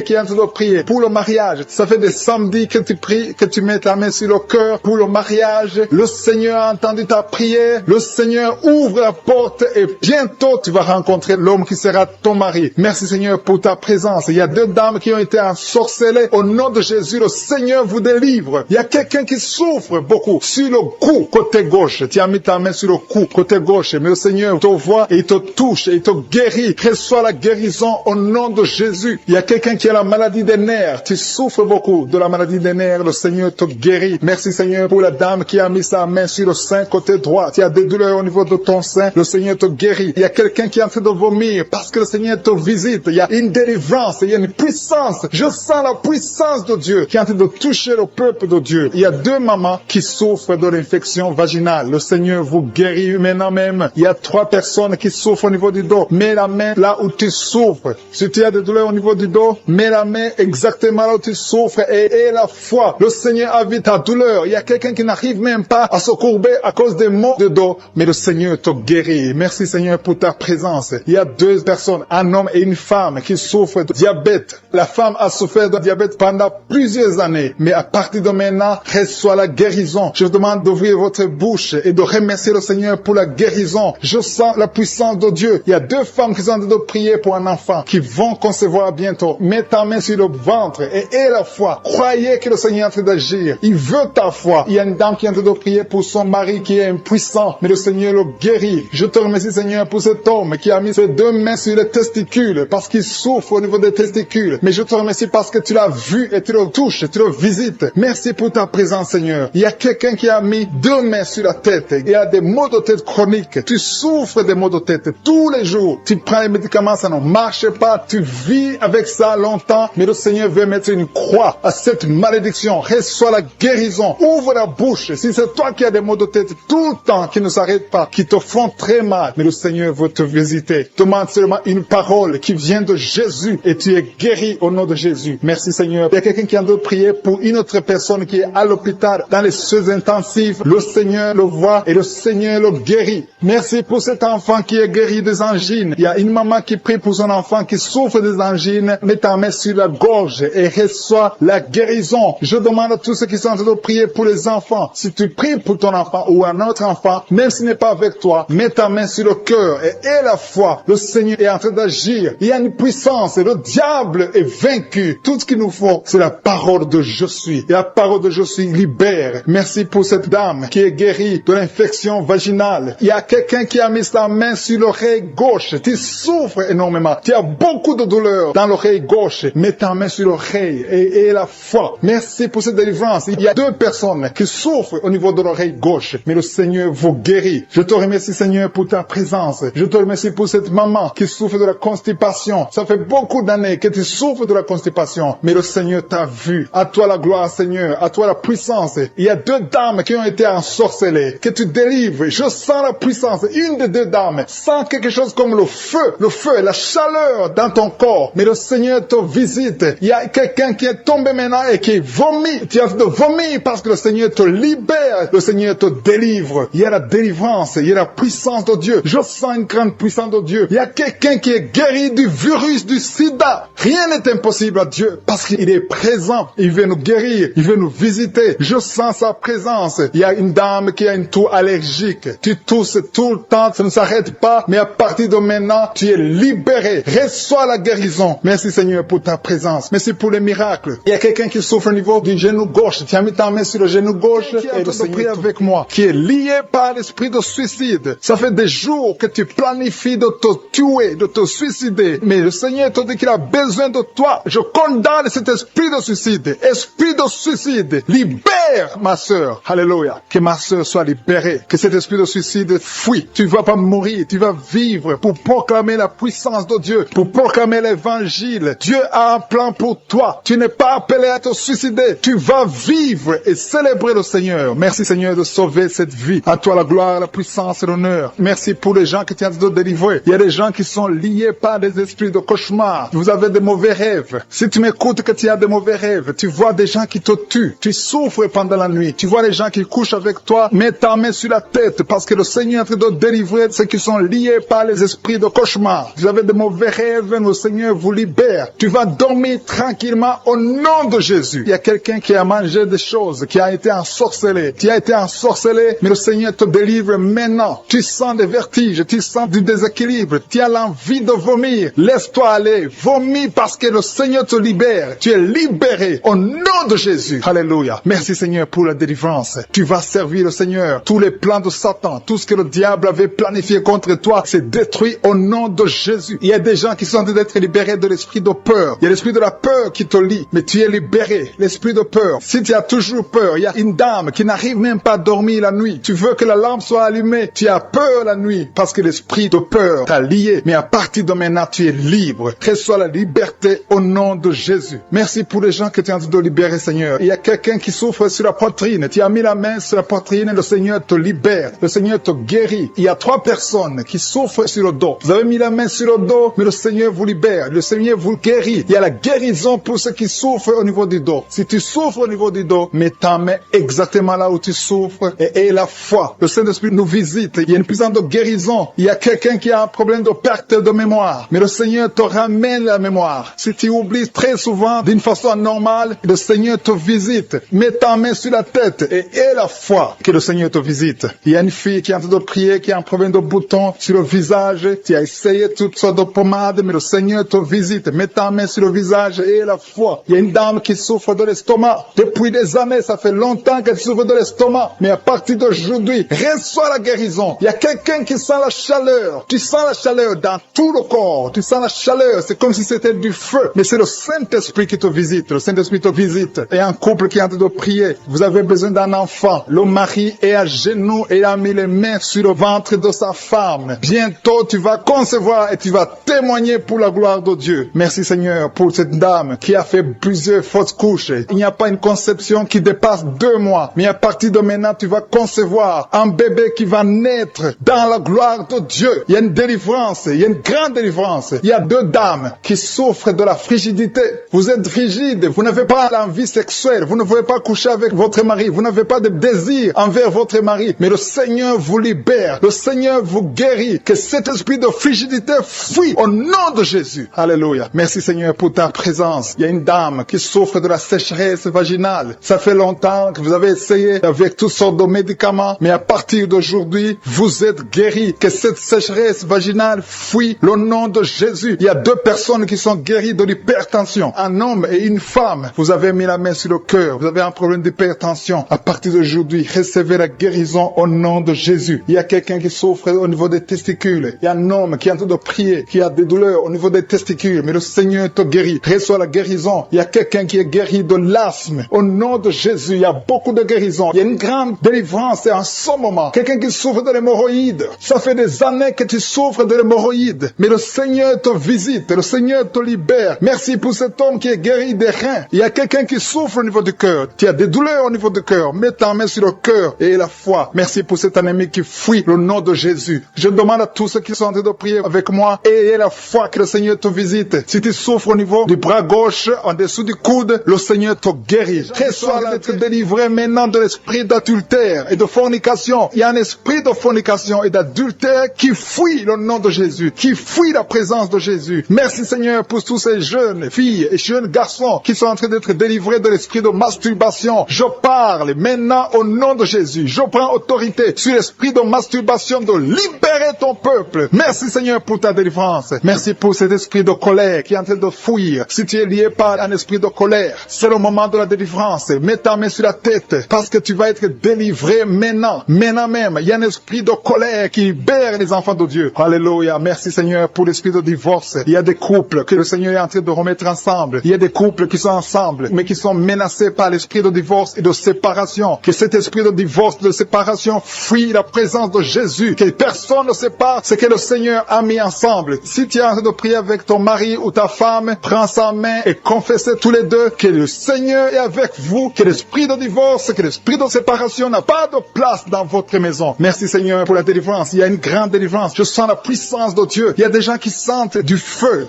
qui est en train de prier pour le mariage. Ça fait des samedis que tu pries, que tu mets ta main sur le cœur pour le mariage. Le Seigneur a entendu ta prière. Le Seigneur ouvre la porte et bientôt tu vas rencontrer l'homme qui sera ton mari. Merci Seigneur pour ta présence. Il y a 2 dames qui ont été ensorcelées. Au nom de Jésus, le Seigneur vous délivre. Il y a quelqu'un qui souffre beaucoup sur le cou, côté gauche. Tu as mis ta main sur le cou, côté gauche. Mais le Seigneur te voit et il te touche et il te guérit. Reçois la guérison au nom de Jésus. Il y a quelqu'un qui a la maladie des nerfs. Tu souffres beaucoup de la maladie des nerfs. Le Seigneur te guérit. Merci Seigneur pour la dame qui a mis sa main sur le sein côté droit. Tu as des douleurs au niveau de ton sein. Le Seigneur te guérit. Il y a quelqu'un qui est en train de vomir parce que le Seigneur te visite. Il y a une délivrance. Il y a une puissance. Je sens la puissance de Dieu qui est en train de toucher le peuple de Dieu. Il y a 2 mamans qui souffrent de l'infection vaginale. Le Seigneur vous guérit maintenant même. Il y a 3 personnes qui souffrent au niveau du dos. Mets la main là où tu souffres. Si tu as des douleurs au niveau du dos, mets la main exactement là où tu souffres et aie la foi. Le Seigneur a vu ta douleur. Il y a quelqu'un qui n'arrive même pas à se courber à cause des maux de dos, mais le Seigneur te guérit. Merci Seigneur pour ta présence. Il y a 2 personnes, un homme et une femme qui souffrent de diabète. La femme a souffert de diabète pendant plusieurs années, mais à partir de maintenant, reçoit la guérison. Je vous demande d'ouvrir votre bouche et de remercier le Seigneur pour la guérison. Je sens la puissance de Dieu. Il y a 2 femmes qui sont en train de prier pour un enfant qui vont concevoir bientôt. Mets ta main sur le ventre et aie la foi. Croyez que le Seigneur est en train d'agir. Il veut ta foi. Il y a une dame qui est en train de prier pour son mari qui est impuissant, mais le Seigneur le guérit. Je te remercie Seigneur pour cet homme qui a mis ses 2 mains sur les testicules parce qu'il souffre au niveau des testicules. Mais je te remercie parce que tu l'as vu et tu le touches, tu le visites. Merci pour ta présence Seigneur. Il y a quelqu'un qui a mis 2 mains sur la tête. Il y a des maux de tête chroniques. Tu souffres des maux de tête tous les jours. Tu prends les médicaments, ça ne marche pas. Tu vis avec ça longtemps, mais le Seigneur veut mettre une croix à cette malédiction. Reçois la guérison. Ouvre la bouche. Si c'est toi qui as des maux de tête tout le temps qui ne s'arrêtent pas, qui te font très mal, mais le Seigneur veut te visiter. Demande seulement une parole qui vient de Jésus et tu es guéri au nom de Jésus. Merci Seigneur. Il y a quelqu'un qui a de prier pour une autre personne qui est à l'hôpital dans les soins intensifs. Le Seigneur le voit et le Seigneur le guérit. Merci pour cet enfant qui est guéri des angines. Il y a une maman qui prie pour son enfant qui souffre des angines. Mets ta main sur la gorge et reçois la guérison. Je demande à tous ceux qui sont en train de prier pour les enfants. Si tu pries pour ton enfant ou un autre enfant, même s'il n'est pas avec toi, mets ta main sur le cœur et aie la foi. Le Seigneur est en train d'agir. Il y a une puissance et le diable est vaincu. Tout ce qu'il nous faut, c'est la parole de je suis. Et la parole de je suis libère. Merci pour cette dame qui est guérie de l'infection vaginale. Il y a quelqu'un qui a mis sa main sur l'oreille gauche. Tu souffres énormément. Tu as beaucoup de douleur dans l'oreille gauche. Mets ta main sur l'oreille et aie la foi. Merci pour cette délivrance. Il y a 2 personnes qui souffrent au niveau de l'oreille gauche, mais le Seigneur vous guérit. Je te remercie Seigneur pour ta présence. Je te remercie pour cette maman qui souffre de la constipation. Ça fait beaucoup d'années que tu souffres de la constipation, mais le Seigneur t'a vu. À toi la gloire Seigneur, à toi la puissance. Il y a 2 dames qui ont été ensorcelées, que tu délivres. Je sens la puissance. Une des 2 dames sent quelque chose comme le feu, la chaleur dans ton corps. Mais le Seigneur te visite. Il y a quelqu'un qui est tombé maintenant et qui vomit. Tu as de vomir parce que le Seigneur te libère. Le Seigneur te délivre. Il y a la délivrance. Il y a la puissance de Dieu. Je sens une grande puissance de Dieu. Il y a quelqu'un qui est guéri du virus du sida. Rien n'est impossible à Dieu parce qu'il est présent. Il veut nous guérir. Il veut nous visiter. Je sens sa présence. Il y a une dame qui a une toux allergique. Tu tousses tout le temps. Ça ne s'arrête pas. Mais à partir de maintenant, tu es libéré. Reçois la guérison. guérison. Merci Seigneur pour ta présence. Merci pour les miracles. Il y a quelqu'un qui souffre au niveau du genou gauche. Tu as mis ta main sur le genou gauche et le Seigneur avec moi, qui est lié par l'esprit de suicide. Ça fait des jours que tu planifies de te tuer, de te suicider. Mais le Seigneur te dit qu'il a besoin de toi. Je condamne cet esprit de suicide. Esprit de suicide, libère ma sœur. Alléluia. Que ma sœur soit libérée. Que cet esprit de suicide fuit. Tu ne vas pas mourir. Tu vas vivre pour proclamer la puissance de Dieu, pour proclamer l'évangile. Dieu a un plan pour toi. Tu n'es pas appelé à te suicider. Tu vas vivre et célébrer le Seigneur. Merci Seigneur de sauver cette vie. À toi la gloire, la puissance et l'honneur. Merci pour les gens que tu as de délivrer. Il y a des gens qui sont liés par des esprits de cauchemar. Vous avez des mauvais rêves. Si tu m'écoutes que tu as des mauvais rêves, tu vois des gens qui te tuent. Tu souffres pendant la nuit. Tu vois les gens qui couchent avec toi. Mets ta main sur la tête parce que le Seigneur est en train de délivrer ceux qui sont liés par les esprits de cauchemar. Vous avez des mauvais rêves, le Seigneur vous libère. Tu vas dormir tranquillement au nom de Jésus. Il y a quelqu'un qui a mangé des choses, qui a été ensorcelé. Tu as été ensorcelé, mais le Seigneur te délivre maintenant. Tu sens des vertiges, tu sens du déséquilibre, tu as l'envie de vomir. Laisse-toi aller, vomis parce que le Seigneur te libère. Tu es libéré au nom de Jésus. Alléluia. Merci Seigneur pour la délivrance. Tu vas servir le Seigneur. Tous les plans de Satan, tout ce que le diable avait planifié contre toi, c'est détruit au nom de Jésus. Il y a des gens qui sont en train d'être libérés de l'esprit de peur. Il y a l'esprit de la peur qui te lie, mais tu es libéré. L'esprit de peur. Si tu as toujours peur, il y a une dame qui n'arrive même pas à dormir la nuit. Tu veux que la lampe soit allumée. Tu as peur la nuit parce que l'esprit de peur t'a lié. Mais à partir de maintenant, tu es libre. Reçois la liberté au nom de Jésus. Merci pour les gens que tu es en train de libérer, Seigneur. Il y a quelqu'un qui souffre sur la poitrine. Tu as mis la main sur la poitrine et le Seigneur te libère. Le Seigneur te guérit. Il y a 3 personnes qui souffrent sur le dos. Vous avez mis la main sur le dos, mais le Seigneur vous libère. Le Seigneur vous guérit. Il y a la guérison pour ceux qui souffrent au niveau du dos. Si tu souffres au niveau du dos, mets ta main exactement là où tu souffres et aie la foi. Le Saint-Esprit nous visite. Il y a une puissance de guérison. Il y a quelqu'un qui a un problème de perte de mémoire, mais le Seigneur te ramène la mémoire. Si tu oublies très souvent d'une façon anormale, le Seigneur te visite. Mets ta main sur la tête et aie la foi que le Seigneur te visite. Il y a une fille qui est en train de prier, qui a un problème de bouton sur le visage. Tu as essayé toutes sortes de pommades, mais le Seigneur te visite. Mets ta main sur le visage et aie la foi. Il y a une dame qui souffre de l'estomac. Depuis des années, ça fait longtemps qu'elle souffre de l'estomac. Mais à partir d'aujourd'hui, reçois la guérison. Il y a quelqu'un qui sent la chaleur. Tu sens la chaleur dans tout le corps. Tu sens la chaleur. C'est comme si c'était du feu. Mais c'est le Saint-Esprit qui te visite. Le Saint-Esprit te visite. Et un couple qui est en train de prier. Vous avez besoin d'un enfant. Le mari est à genoux et a mis les mains sur le ventre de sa femme. Bientôt, tu vas concevoir et tu vas témoigner pour la gloire de Dieu. Merci Seigneur pour cette dame qui a fait plusieurs fausses couches. Il n'y a pas une conception qui dépasse 2 mois. Mais à partir de maintenant, tu vas concevoir un bébé qui va naître dans la gloire de Dieu. Il y a une délivrance. Il y a une grande délivrance. Il y a 2 dames qui souffrent de la frigidité. Vous êtes frigide. Vous n'avez pas l'envie sexuelle. Vous ne pouvez pas coucher avec votre mari. Vous n'avez pas de désir envers votre mari. Mais le Seigneur vous libère. Le Seigneur vous guérit. Que cet esprit de frigidité fuit au nom de Jésus. Alléluia. Merci Seigneur pour ta présence. Il y a une dame qui souffre de la sécheresse vaginale. Ça fait longtemps que vous avez essayé avec toutes sortes de médicaments. Mais à partir d'aujourd'hui, vous êtes guéris. Que cette sécheresse vaginale fuit le nom de Jésus. Il y a 2 personnes qui sont guéries de l'hypertension. Un homme et une femme. Vous avez mis la main sur le cœur. Vous avez un problème d'hypertension. À partir d'aujourd'hui, recevez la guérison au nom de Jésus. Il y a quelqu'un qui souffre au niveau des testicules. Il y a un homme qui est en train de prier, qui a des douleurs au niveau des testicules. Mais le Seigneur te guérit. Reçois la guérison. Il y a quelqu'un qui est guéri de l'asthme. Au nom de Jésus, il y a beaucoup de guérison. Il y a une grande délivrance en ce moment. Quelqu'un qui souffre de l'hémorroïde. Ça fait des années que tu souffres de l'hémorroïde. Mais le Seigneur te visite. Le Seigneur te libère. Merci pour cet homme qui est guéri des reins. Il y a quelqu'un qui souffre au niveau du cœur. Tu as des douleurs au niveau du cœur. Mets ta main sur le cœur et la foi. Merci pour cet ennemi qui fuit le nom de Jésus. Je demande à tous ceux qui sont en train de prier avec moi, ayez la foi que le Seigneur te visite. Si tu souffres au niveau du bras gauche, en dessous du coude, le Seigneur te guérit. Reçois d'être délivré maintenant de l'esprit d'adultère et de fornication. Il y a un esprit de fornication et d'adultère qui fuit le nom de Jésus, qui fuit la présence de Jésus. Merci Seigneur pour tous ces jeunes filles et jeunes garçons qui sont en train d'être délivrés de l'esprit de masturbation. Je parle maintenant au nom de Jésus. Je prends autorité sur l'esprit de masturbation, de libérer ton peuple. Merci Seigneur pour ta délivrance. Merci pour cet esprit de colère qui est en train de fuir. Si tu es lié par un esprit de colère, c'est le moment de la délivrance. Mets ta main sur la tête parce que tu vas être délivré maintenant. Maintenant même, il y a un esprit de colère qui libère les enfants de Dieu. Alléluia. Merci Seigneur pour l'esprit de divorce. Il y a des couples que le Seigneur est en train de remettre ensemble. Il y a des couples qui sont ensemble, mais qui sont menacés par l'esprit de divorce et de séparation. Que cet esprit de divorce, de séparation, fuit la présence de Jésus. Que personne ne sépare ce que le Seigneur a mis ensemble. Si tu es en train de prier avec ton mari ou ta femme, prends sa main et confessez tous les deux que le Seigneur est avec vous, que l'esprit de divorce, que l'esprit de séparation n'a pas de place dans votre maison. Merci Seigneur pour la délivrance. Il y a une grande délivrance. Je sens la puissance de Dieu. Il y a des gens qui sentent du feu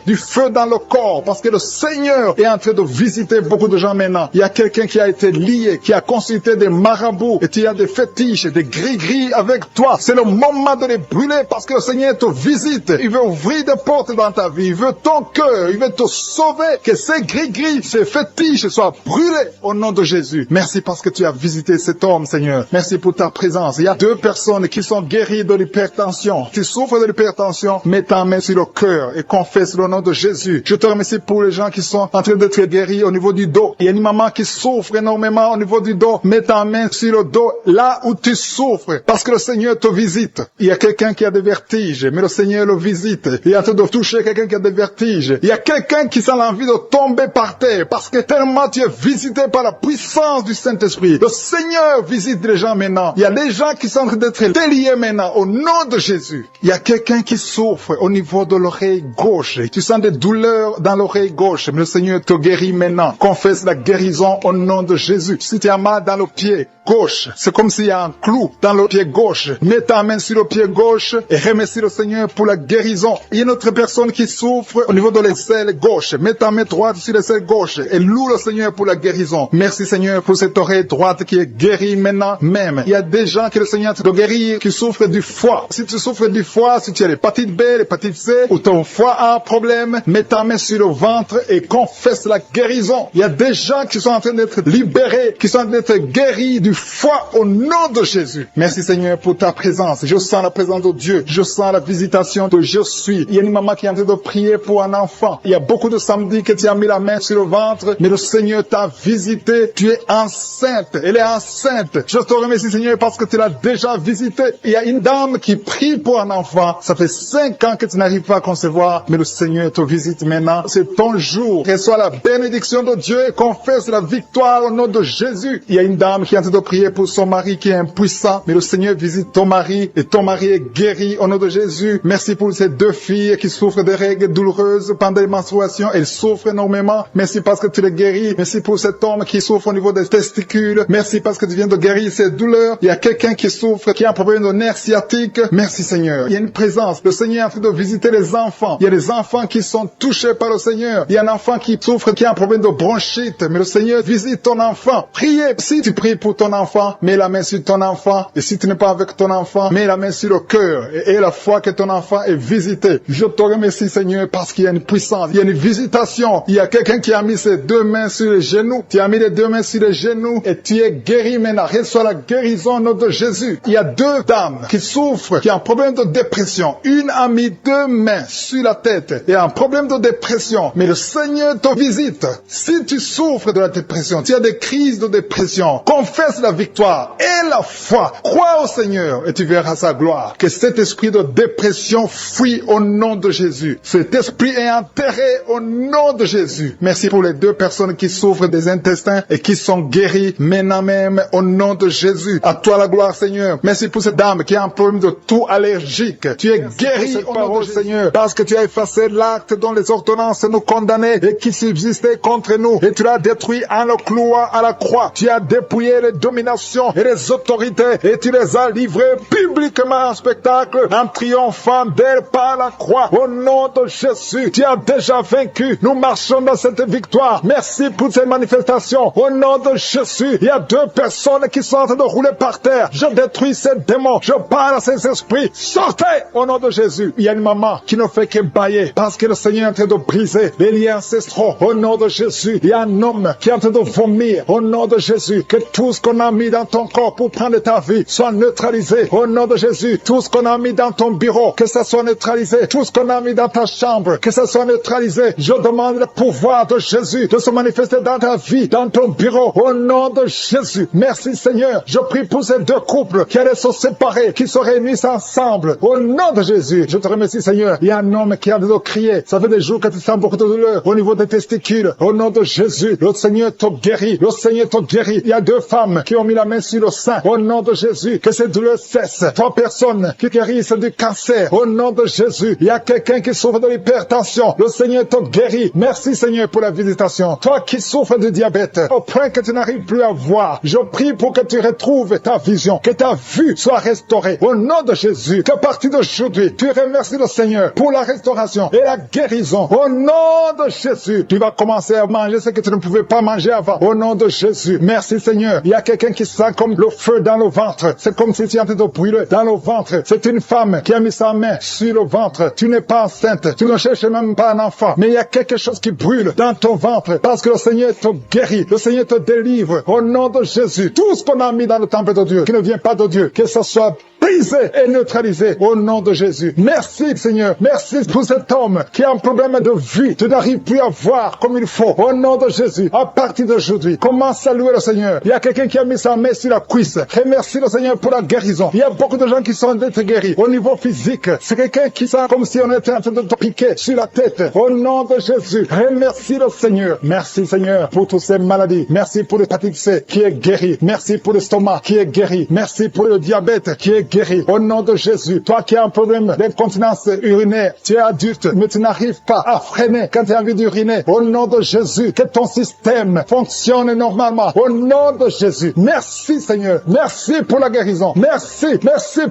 dans le corps, parce que le Seigneur est en train de visiter beaucoup de gens maintenant. Il y a quelqu'un qui a été lié, qui a consulté des marabouts, et tu as des fétiches, des gris-gris avec toi. C'est le moment de les brûler, parce que le Seigneur te visite. Il veut ouvrir des portes dans ta vie. Il veut ton cœur. Il veut te sauver. Que ces gris-gris, ces fétiches soient brûlés au nom de Jésus. Merci parce que tu as visité cet homme, Seigneur. Merci pour ta présence. Il y a 2 personnes qui sont guéries de l'hypertension. Tu souffres de l'hypertension, mets ta main sur le cœur et confesse le nom de Jésus. Je te remercie pour les gens qui sont en train d'être guéris au niveau du dos. Il y a une maman qui souffre énormément au niveau du dos. Mets ta main sur le dos, là où tu souffres, parce que le Seigneur te visite. Il y a quelqu'un qui a des vertiges, mais le Seigneur le visite. Il est en train de toucher quelqu'un qui a des vertiges. Il y a quelqu'un qui sent l'envie de tomber par terre, parce que tellement tu es visité par la puissance du Saint-Esprit. Le Seigneur visite les gens maintenant. Il y a des gens qui sont en train d'être déliés maintenant, au nom de Jésus. Il y a quelqu'un qui souffre au niveau de l'oreille gauche. Tu sens des douleurs dans l'oreille gauche, mais le Seigneur te guérit maintenant. Confesse la guérison au nom de Jésus. Si tu as mal dans le pied gauche, c'est comme s'il y a un clou dans le pied gauche. Mets ta main sur le pied gauche et remercie le Seigneur pour la guérison. Il y a une autre personne qui souffre au niveau de l'aisselle gauche. Mets ta main droite sur l'aisselle gauche et loue le Seigneur pour la guérison. Merci Seigneur pour cette oreille droite qui est guérie maintenant même. Il y a des gens que le Seigneur te guérit qui souffrent du foie. Si tu souffres du foie, si tu as l'hépatite B, l'hépatite C, ou ton foie a un problème, mets ta main sur le ventre et confesse la guérison. Il y a des gens qui sont en train d'être libérés, qui sont en train d'être guéris du foie au nom de Jésus. Merci Seigneur pour ta présence. Je sens la présence de Dieu. Je sens la visitation de je suis. Il y a une maman qui est en train de prier pour un enfant. Il y a beaucoup de samedis que tu as mis la main sur le ventre, mais le Seigneur t'a visité. Tu es enceinte. Elle est enceinte. Je te remercie Seigneur parce que tu l'as déjà visité. Il y a une dame qui prie pour un enfant. Ça fait 5 ans que tu n'arrives pas à concevoir, mais le Seigneur te visite maintenant. C'est ton jour. Reçois la bénédiction de Dieu et confesse la victoire au nom de Jésus. Il y a une dame qui est en train de prier pour son mari qui est impuissant, mais le Seigneur visite ton mari et ton mari est guéri au nom de Jésus. Merci pour ces 2 filles qui souffrent des règles douloureuses pendant les menstruations. Elles souffrent énormément. Merci parce que tu les guéris. Merci pour cet homme qui souffre au niveau des testicules. Merci parce que tu viens de guérir ces douleurs. Il y a quelqu'un qui souffre, qui a un problème de nerf sciatique. Merci Seigneur. Il y a une présence. Le Seigneur est en train de visiter les enfants. Il y a des enfants qui sont touchés par le Seigneur. Il y a un enfant qui souffre, qui a un problème de bronchite. Mais le Seigneur visite ton enfant. Priez. Si tu pries pour ton enfant, mets la main sur ton enfant. Et si tu n'es pas avec ton enfant, mets la main sur le cœur. Et la foi que ton enfant est visité. Je te remercie Seigneur parce qu'il y a une puissance. Il y a une visitation. Il y a quelqu'un qui a mis ses 2 mains sur les genoux. Tu as mis les 2 mains sur les genoux et tu es guéri maintenant. Reçois la guérison au nom de Jésus. Il y a 2 dames qui souffrent, qui ont un problème de dépression. Une a mis 2 mains sur la tête et a un problème de dépression. Mais le Seigneur te visite. Si tu souffres de la dépression, tu as des crises de dépression, confesse la victoire et la foi. Crois au Seigneur et tu verras sa gloire. Que cet esprit de dépression fuit au nom de Jésus. Cet esprit est enterré au nom de Jésus. Merci pour les 2 personnes qui souffrent des intestins et qui sont guéries maintenant même au nom de Jésus. À toi la gloire Seigneur. Merci pour cette dame qui a un problème de toux allergique. Tu es guéri au nom de Seigneur parce que tu as effacé l'acte dont les ordonnances nous condamnaient et qui subsistait contre nous et tu l'as détruit en le clouant à la croix. Tu as dépouillé les dominations et les autorités et tu les as livrées publiquement en spectacle en triomphant d'elles par la croix. Au nom de Jésus, tu as déjà vaincu. Nous marchons dans cette victoire. Merci pour cette manifestation. Au nom de Jésus, il y a 2 personnes qui sont en train de rouler par terre. Je détruis ces démons. Je parle à ces esprits. Sortez au nom de Jésus. Il y a une maman qui ne fait que bailler parce que le Seigneur est en train de briser les liens ancestraux. Au nom de Jésus, il y a un homme qui est en train de vomir. Au nom de Jésus, que tout ce qu'on a mis dans ton corps pour prendre ta vie soit neutralisé. Au nom de Jésus, tout ce qu'on a a mis dans ton bureau, que ça soit neutralisé. Tout ce qu'on a mis dans ta chambre, que ça soit neutralisé. Je demande le pouvoir de Jésus de se manifester dans ta vie, dans ton bureau, au nom de Jésus. Merci Seigneur. Je prie pour ces deux couples qui allaient se séparer, qui se réunissent ensemble. Au nom de Jésus, je te remercie Seigneur. Il y a un homme qui a de crier. Ça fait des jours que tu sens beaucoup de douleur au niveau des testicules. Au nom de Jésus, le Seigneur te guérit. Le Seigneur te guérit. Il y a deux femmes qui ont mis la main sur le sein. Au nom de Jésus, que ces douleurs cessent. Trois personnes qui guérissent du cancer. Au nom de Jésus, il y a quelqu'un qui souffre de l'hypertension. Le Seigneur te guérit. Merci Seigneur pour la visitation. Toi qui souffres de diabète, au point que tu n'arrives plus à voir, je prie pour que tu retrouves ta vision, que ta vue soit restaurée. Au nom de Jésus, qu'à partir d'aujourd'hui, tu remercies le Seigneur pour la restauration et la guérison. Au nom de Jésus, tu vas commencer à manger ce que tu ne pouvais pas manger avant. Au nom de Jésus, merci Seigneur. Il y a quelqu'un qui sent comme le feu dans le ventre. C'est comme si tu étais en train de brûler dans le ventre. C'est une femme qui a mis sa main sur le ventre. Tu n'es pas enceinte. Tu ne cherches même pas un enfant. Mais il y a quelque chose qui brûle dans ton ventre parce que le Seigneur te guérit. Le Seigneur te délivre. Au nom de Jésus, tout ce qu'on a mis dans le temple de Dieu, qui ne vient pas de Dieu, que ce soit brisé et neutralisé au nom de Jésus. Merci Seigneur. Merci pour cet homme qui a un problème de vue. Tu n'arrives plus à voir comme il faut. Au nom de Jésus, à partir d'aujourd'hui, commence à louer le Seigneur. Il y a quelqu'un qui a mis sa main sur la cuisse. Remercie le Seigneur pour la guérison. Il y a beaucoup de gens qui sont d'être guéris. Au niveau physique, c'est quelqu'un qui sent comme si on était en train de te piquer sur la tête. Au nom de Jésus, remercie le Seigneur. Merci Seigneur pour toutes ces maladies. Merci pour l'hépatite C qui est guéri. Merci pour l'estomac qui est guéri. Merci pour le diabète qui est guéri. Au nom de Jésus, toi qui as un problème d'incontinence urinaire, tu es adulte, mais tu n'arrives pas à freiner quand tu as envie d'uriner. Au nom de Jésus, que ton système fonctionne normalement. Au nom de Jésus, merci Seigneur. Merci pour la guérison. Merci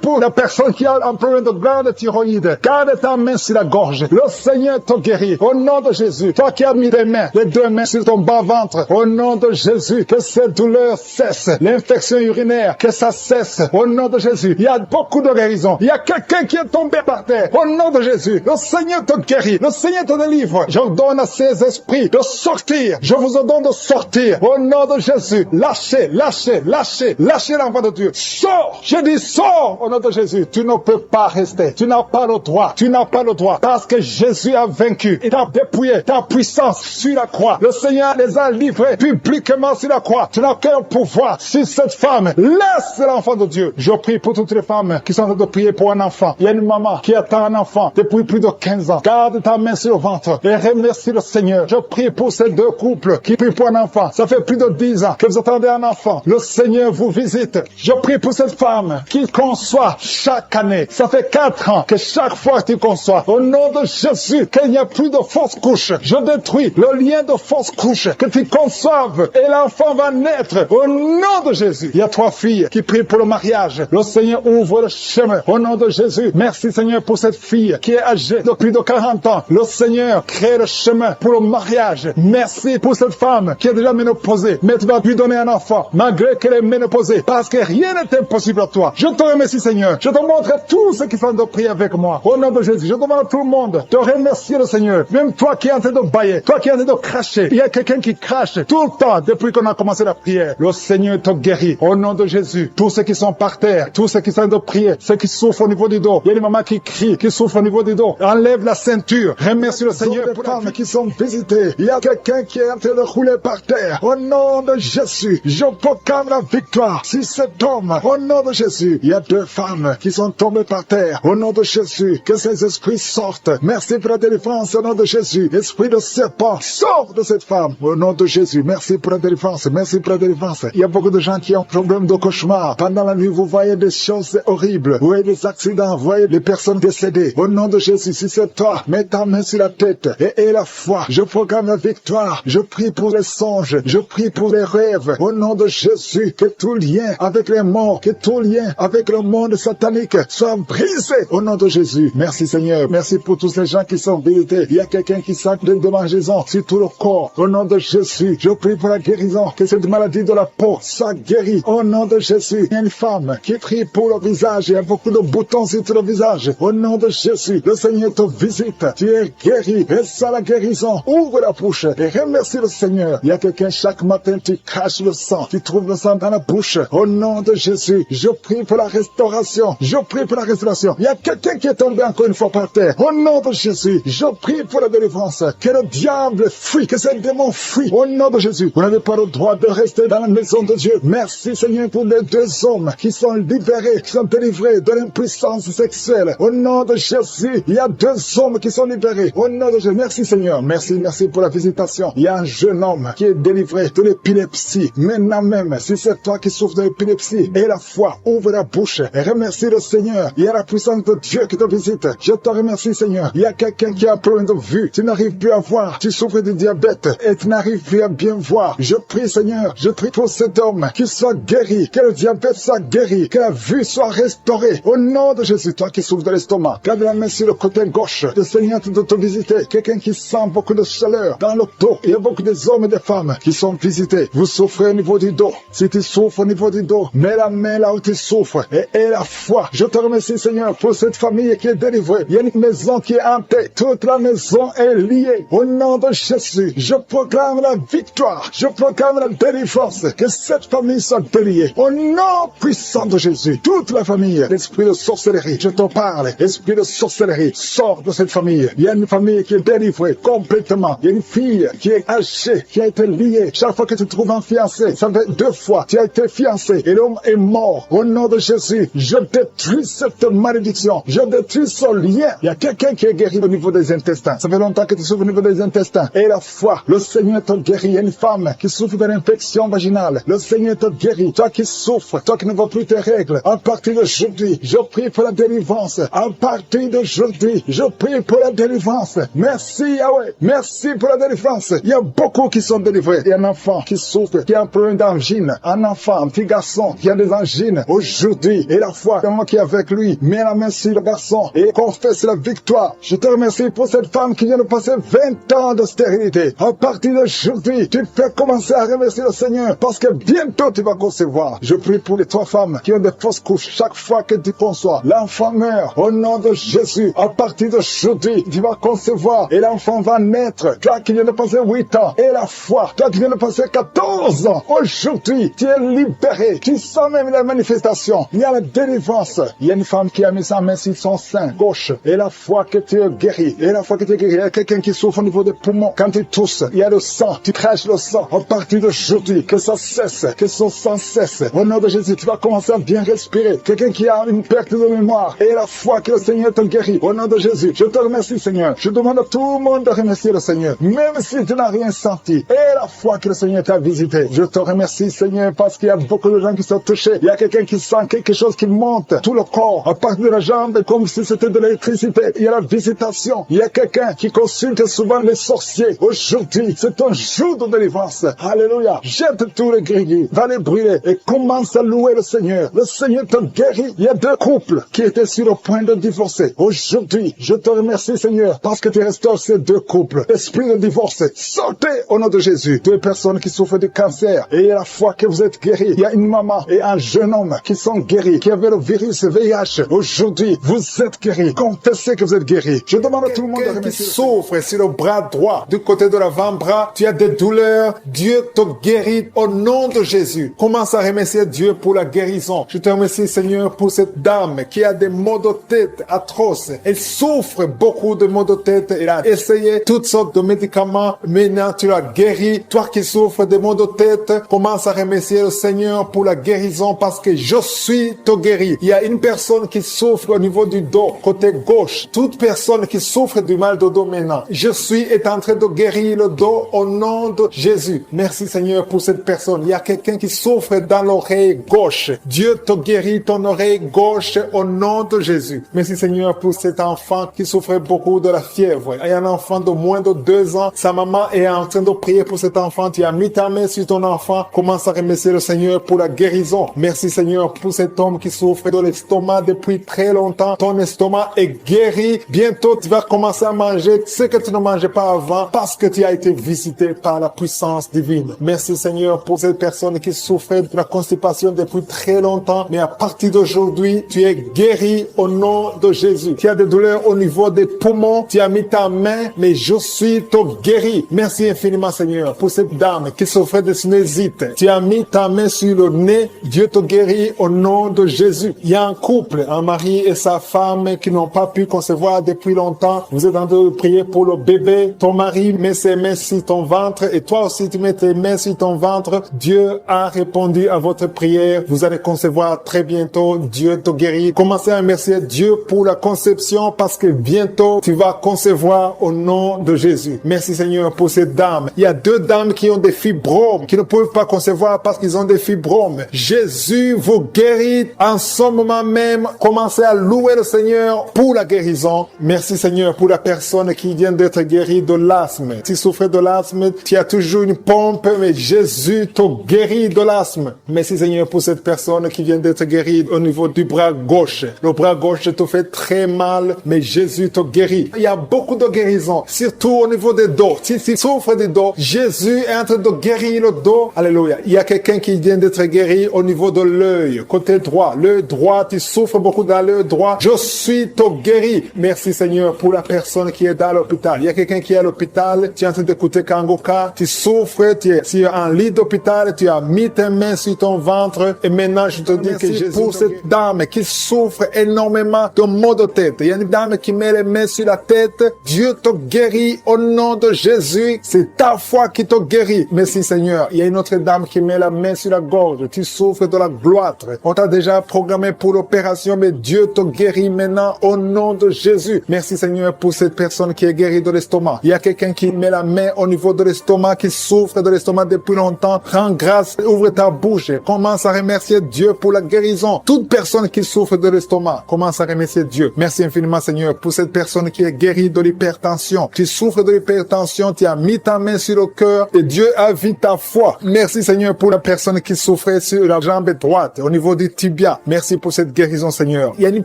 pour la personne qui a un problème de glande thyroïde. Garde ta main sur la gorge. Le Seigneur te guérit. Au nom de Jésus, toi qui as mis les deux mains sur ton bas-ventre. Au nom de Jésus, que cette douleur cesse. L'infection urinaire, que ça cesse. Au nom de Jésus, il y a beaucoup de guérison. Il y a quelqu'un qui est tombé par terre. Au nom de Jésus, le Seigneur te guérit. Le Seigneur te délivre. J'ordonne à ces esprits de sortir. Je vous ordonne de sortir. Au nom de Jésus, lâchez l'enfant de Dieu. Sors! Je dis sors! Au nom de Jésus, tu ne peux pas rester. Tu n'as pas le droit. Tu n'as pas le droit. Parce que Jésus a vaincu. Il t'a dépouillé ta puissance sur la croix. Le Seigneur les a livrés publiquement sur la croix. Tu n'as qu'un pouvoir sur cette femme. Laisse l'enfant de Dieu. Je prie pour toutes les femmes qui sont en train de prier pour un enfant. Il y a une maman qui attend un enfant depuis plus de 15 ans. Garde ta main sur le ventre et remercie le Seigneur. Je prie pour ces deux couples qui prient pour un enfant. Ça fait plus de 10 ans que vous attendez un enfant. Le Seigneur vous visite. Je prie pour cette femme qui conçoit chaque année. Ça fait 4 ans que chaque fois que tu conçois, au nom de Jésus, qu'il n'y a plus de fausses couches. Je détruis le lien de fausses couches. Que tu conçoives et l'enfant va naître au nom de Jésus. Il y a 3 filles qui prient pour le mariage. Le Seigneur ouvre le chemin au nom de Jésus. Merci Seigneur pour cette fille qui est âgée de plus de 40 ans. Le Seigneur crée le chemin pour le mariage. Merci pour cette femme qui est déjà ménopausée. Mais tu vas lui donner un enfant malgré qu'elle est ménopausée. Parce que rien n'est impossible à toi. Je te remercie Seigneur. Je te montre tous ceux qui sont de prier avec moi. Au nom de Jésus, je demande à tout le monde de remercier le Seigneur. Même toi qui es en train de bailler, toi qui es en train de cracher. Il y a quelqu'un qui crache tout le temps depuis qu'on a commencé la prière. Le Seigneur te guérit. Au nom de Jésus, tous ceux qui sont par terre, tous ceux qui sont en train de prier, ceux qui souffrent au niveau du dos. Il y a des mamans qui crient, qui souffrent au niveau du dos. Enlève la ceinture. Remercie le Seigneur pour les femmes qui sont visitées. Il y a quelqu'un qui est en train de rouler par terre. Au nom de Jésus, je proclame la victoire sur cet homme. Au nom de Jésus, il y a 2 femmes qui sont tombées par terre. Au nom de Jésus, que ces esprits sortent. Merci pour la délivrance au nom de Jésus. Esprit de serpent, sors de cette femme. Au nom de Jésus, merci pour la délivrance. Merci pour la délivrance. Il y a beaucoup de gens qui ont problème de cauchemar. Pendant la nuit, vous voyez des choses horribles. Vous voyez des accidents. Vous voyez des personnes décédées. Au nom de Jésus, si c'est toi, mets ta main sur la tête et aie la foi. Je proclame la victoire. Je prie pour les songes. Je prie pour les rêves. Au nom de Jésus, que tout lien avec les morts, que tout lien avec le monde satanique soit brisé. Au nom de Jésus. Merci Seigneur. Merci pour tous ces gens qui sont visités. Il y a quelqu'un qui sent de démangeaison sur tout le corps. Au nom de Jésus, je prie pour la guérison. Que cette maladie de la peau soit guérie. Au nom de Jésus, il y a une femme qui prie pour le visage. Il y a beaucoup de boutons sur tout le visage. Au nom de Jésus, le Seigneur te visite. Tu es guéri. Reste à la guérison. Ouvre la bouche et remercie le Seigneur. Il y a quelqu'un, chaque matin, tu craches le sang. Tu trouves le sang dans la bouche. Au nom de Jésus, je prie pour la restauration. Je prie pour la restauration. Il y a quelqu'un qui est tombé encore une fois par terre. Au nom de Jésus, je prie pour la délivrance. Que le diable fuit, que ce démon fuit. Au nom de Jésus, vous n'avez pas le droit de rester dans la maison de Dieu. Merci Seigneur pour les 2 hommes qui sont libérés, qui sont délivrés de l'impuissance sexuelle. Au nom de Jésus, il y a 2 hommes qui sont libérés. Au nom de Jésus, merci Seigneur. Merci pour la visitation. Il y a un jeune homme qui est délivré de l'épilepsie. Maintenant même, si c'est toi qui souffres de l'épilepsie, et la foi, ouvre la bouche et remercie le Seigneur. Il y a la puissance de Dieu qui te visite. Je te remercie Seigneur. Il y a quelqu'un qui a un problème de vue. Tu n'arrives plus à voir. Tu souffres de diabète et tu n'arrives plus à bien voir. Je prie Seigneur. Je prie pour cet homme qui soit guéri. Que le diabète soit guéri. Que la vue soit restaurée. Au nom de Jésus, toi qui souffres de l'estomac, garde la main sur le côté gauche. Le Seigneur te visiter. Quelqu'un qui sent beaucoup de chaleur dans le dos. Il y a beaucoup d'hommes et de femmes qui sont visités. Vous souffrez au niveau du dos. Si tu souffres au niveau du dos, mets la main là où tu souffres et aie la foi. Je te remercie Seigneur pour cette famille qui est délivrée. Il y a une maison qui est hantée. Toute la maison est liée. Au nom de Jésus, je proclame la victoire. Je proclame la délivrance. Que cette famille soit déliée. Au nom puissant de Jésus, toute la famille, l'esprit de sorcellerie, je te parle. Esprit de sorcellerie, sors de cette famille. Il y a une famille qui est délivrée complètement. Il y a une fille qui est hachée, qui a été liée. Chaque fois que tu trouves un fiancé, ça fait 2 fois, tu as été fiancé et l'homme est mort. Au nom de Jésus, je détruis cette malédiction. Je détruis ce lien. Il y a quelqu'un qui est guéri au niveau des intestins. Ça fait longtemps que tu souffres au niveau des intestins. Et la foi, le Seigneur te guérit. Il y a une femme qui souffre de l'infection vaginale. Le Seigneur te guérit. Toi qui souffres, toi qui ne vois plus tes règles, à partir d'aujourd'hui, je prie pour la délivrance. À partir d'aujourd'hui, je prie pour la délivrance. Merci Yahweh. Merci pour la délivrance. Il y a beaucoup qui sont délivrés. Il y a un enfant qui souffre, qui a un problème d'angine. Un enfant, un petit garçon qui a des angines aujourd'hui. Et la foi, comment qui est avec lui, met la main sur le garçon et confesse la victoire. Je te remercie pour cette femme qui vient de passer 20 ans de stérilité. À partir d'aujourd'hui, tu fais commencer à remercier le Seigneur parce que bientôt tu vas concevoir. Je prie pour les 3 femmes qui ont des fausses couches. Chaque fois que tu conçois, l'enfant meurt. Au nom de Jésus, à partir d'aujourd'hui, tu vas concevoir et l'enfant va naître. Toi qui viens de passer 8 ans et la foi, toi qui viens de passer 14 ans, aujourd'hui, tu es libéré. Tu sens même la manifestation. Il y a la délivrance. Il y a une femme qui a mis sa main sur son sein gauche et la foi que tu es guéri. Et la foi que tu es guéri, il y a quelqu'un qui souffre au niveau des poumons. Quand tu tousses, il y a le sang. Tu craches le sang. À partir d'aujourd'hui, que ça cesse, que son sang cesse. Au nom de Jésus, tu vas commencer à bien respirer. Quelqu'un qui a une perte de mémoire et la foi que le Seigneur te guérit. Au nom de Jésus, je te remercie Seigneur. Je demande à tout le monde de remercier le Seigneur. Même si tu n'as rien senti. Et la foi que le Seigneur t'a visité. Je te remercie Seigneur parce qu'il y a beaucoup de gens qui sont touchés. Il y a quelqu'un qui sent quelque chose qui monte. Tout le corps, à partir de la jambe, comme si c'était de l'électricité. Il y a la visitation. Il y a quelqu'un qui consulte souvent les sorciers. Aujourd'hui, c'est un jour de délivrance. Alléluia. Jette tous les gris, va les brûler et commence à louer le Seigneur. Le Seigneur te guérit. Il y a 2 couples qui étaient sur le point de divorcer. Aujourd'hui, je te remercie Seigneur parce que tu restaures ces 2 couples. Esprit de divorce, sortez au nom de Jésus. 2 personnes qui souffrent de cancer et à la fois que vous êtes guéris. Il y a une maman et un jeune homme qui sont guéris, qui avaient le virus VIH. Aujourd'hui, vous êtes guéris. Confessez que vous êtes guéris. Je demande à tout le monde de remercier. Qui souffre sur le bras droit, du côté de l'avant-bras, tu as des douleurs. Dieu te guérit au nom de Jésus. Commence à remercier Dieu pour la guérison. Je te remercie Seigneur pour cette dame qui a des maux de tête atroces. Elle souffre beaucoup de maux de tête. Elle a essayé toutes sortes de médicaments. Maintenant, tu l'as guéri. Toi qui souffres de maux de tête, commence à remercier le Seigneur pour la guérison parce que je suis te guéri. Il y a une personne qui souffre au niveau du dos, côté gauche. Toute personne qui souffre du mal de dos maintenant, je suis en train de guérir le dos au nom de Jésus. Merci Seigneur pour cette personne. Il y a quelqu'un qui souffre dans l'oreille gauche. Dieu te guérit ton oreille gauche au nom de Jésus. Merci Seigneur pour cet enfant qui souffrait beaucoup de la fièvre. Il y a un enfant de moins de 2 ans. Sa maman est en train de prier pour cet enfant. Tu as mis ta main sur ton enfant. Commence à remercier le Seigneur pour la guérison. Merci Seigneur pour cet homme qui souffre de l'estomac depuis très longtemps. Ton estomac est guéri. Bientôt, tu vas commencer à manger ce que tu ne mangeais pas avant parce que tu as été visité par la puissance divine. Merci Seigneur pour cette personne qui souffrait de la constipation depuis très longtemps. Mais à partir d'aujourd'hui, tu es guéri au nom de Jésus. Tu as des douleurs au niveau des poumons, tu as mis ta main, mais je suis ton guéri. Merci infiniment, Seigneur, pour cette dame qui souffrait de sinusite. Tu as mis ta main sur le nez, Dieu te guérit au nom de Jésus. Il y a un couple, un mari et sa femme qui n'ont pas pu concevoir depuis longtemps. Vous êtes en train de prier pour le bébé. Ton mari met ses mains sur ton ventre et toi aussi tu mets tes mains sur ton ventre. Dieu a répondu à votre prière. Vous allez concevoir très bientôt. Dieu te guérit. Commencez à remercier Dieu pour la conception parce que bientôt tu vas concevoir au nom de Jésus. Merci Seigneur pour ces dames. Il y a 2 dames qui ont des fibromes, qui ne peuvent pas concevoir parce qu'ils ont des fibromes. Jésus vous guérit en ce moment même. Commencez à louer le Seigneur pour la guérison. Merci Seigneur pour la personne qui vient d'être guérie de l'asthme. Si tu souffres de l'asthme, tu as toujours une pompe, mais Jésus te guérit de l'asthme. Merci Seigneur pour cette personne qui vient d'être guérie au niveau du bras gauche. Le bras gauche te fait très mal, mais Jésus te guérit. Il y a beaucoup de guérisons, surtout au niveau des dos. Si tu souffres des dos, Jésus est en train de guérir le dos. Alléluia. Il y a quelqu'un qui vient d'être guéri au niveau de l'œil, côté droit. L'œil droit, tu souffres beaucoup dans l'œil droit. Je suis te guéri. Merci Seigneur pour la personne qui est dans l'hôpital. Il y a quelqu'un qui est à l'hôpital, tu es en train d'écouter Kangoka, tu souffres, tu es sur un lit d'hôpital, tu as mis tes mains sur ton ventre et maintenant je te dis que Jésus pour cette dame qui souffre énormément de maux de tête. Il y a une dame qui met les mains sur la tête. Dieu te guérit au nom de Jésus. C'est ta foi qui te guérit. Merci Seigneur. Il y a une autre dame qui met la main sur la gorge. Tu souffres de la gloître. On t'a déjà programmé pour l'opération, mais Dieu te guérit maintenant au nom de Jésus. Merci Seigneur pour cette personne qui est guérie de l'estomac. Il y a quelqu'un qui met la main au niveau de l'estomac, qui souffre de l'estomac depuis longtemps. Rends grâce, ouvre ta bouche. Commence à remercier Dieu pour la guérison. Toute personne qui souffre de l'estomac, commence à remercier Dieu. Merci infiniment Seigneur pour cette personne qui est guérie de l'hypertension. Tu souffres de l'hypertension, tu as mis ta main sur le cœur et Dieu a vu ta foi. Merci Seigneur pour la personne qui souffrait sur la jambe droite, au niveau du tibia. Merci pour cette guérison Seigneur. Il y a une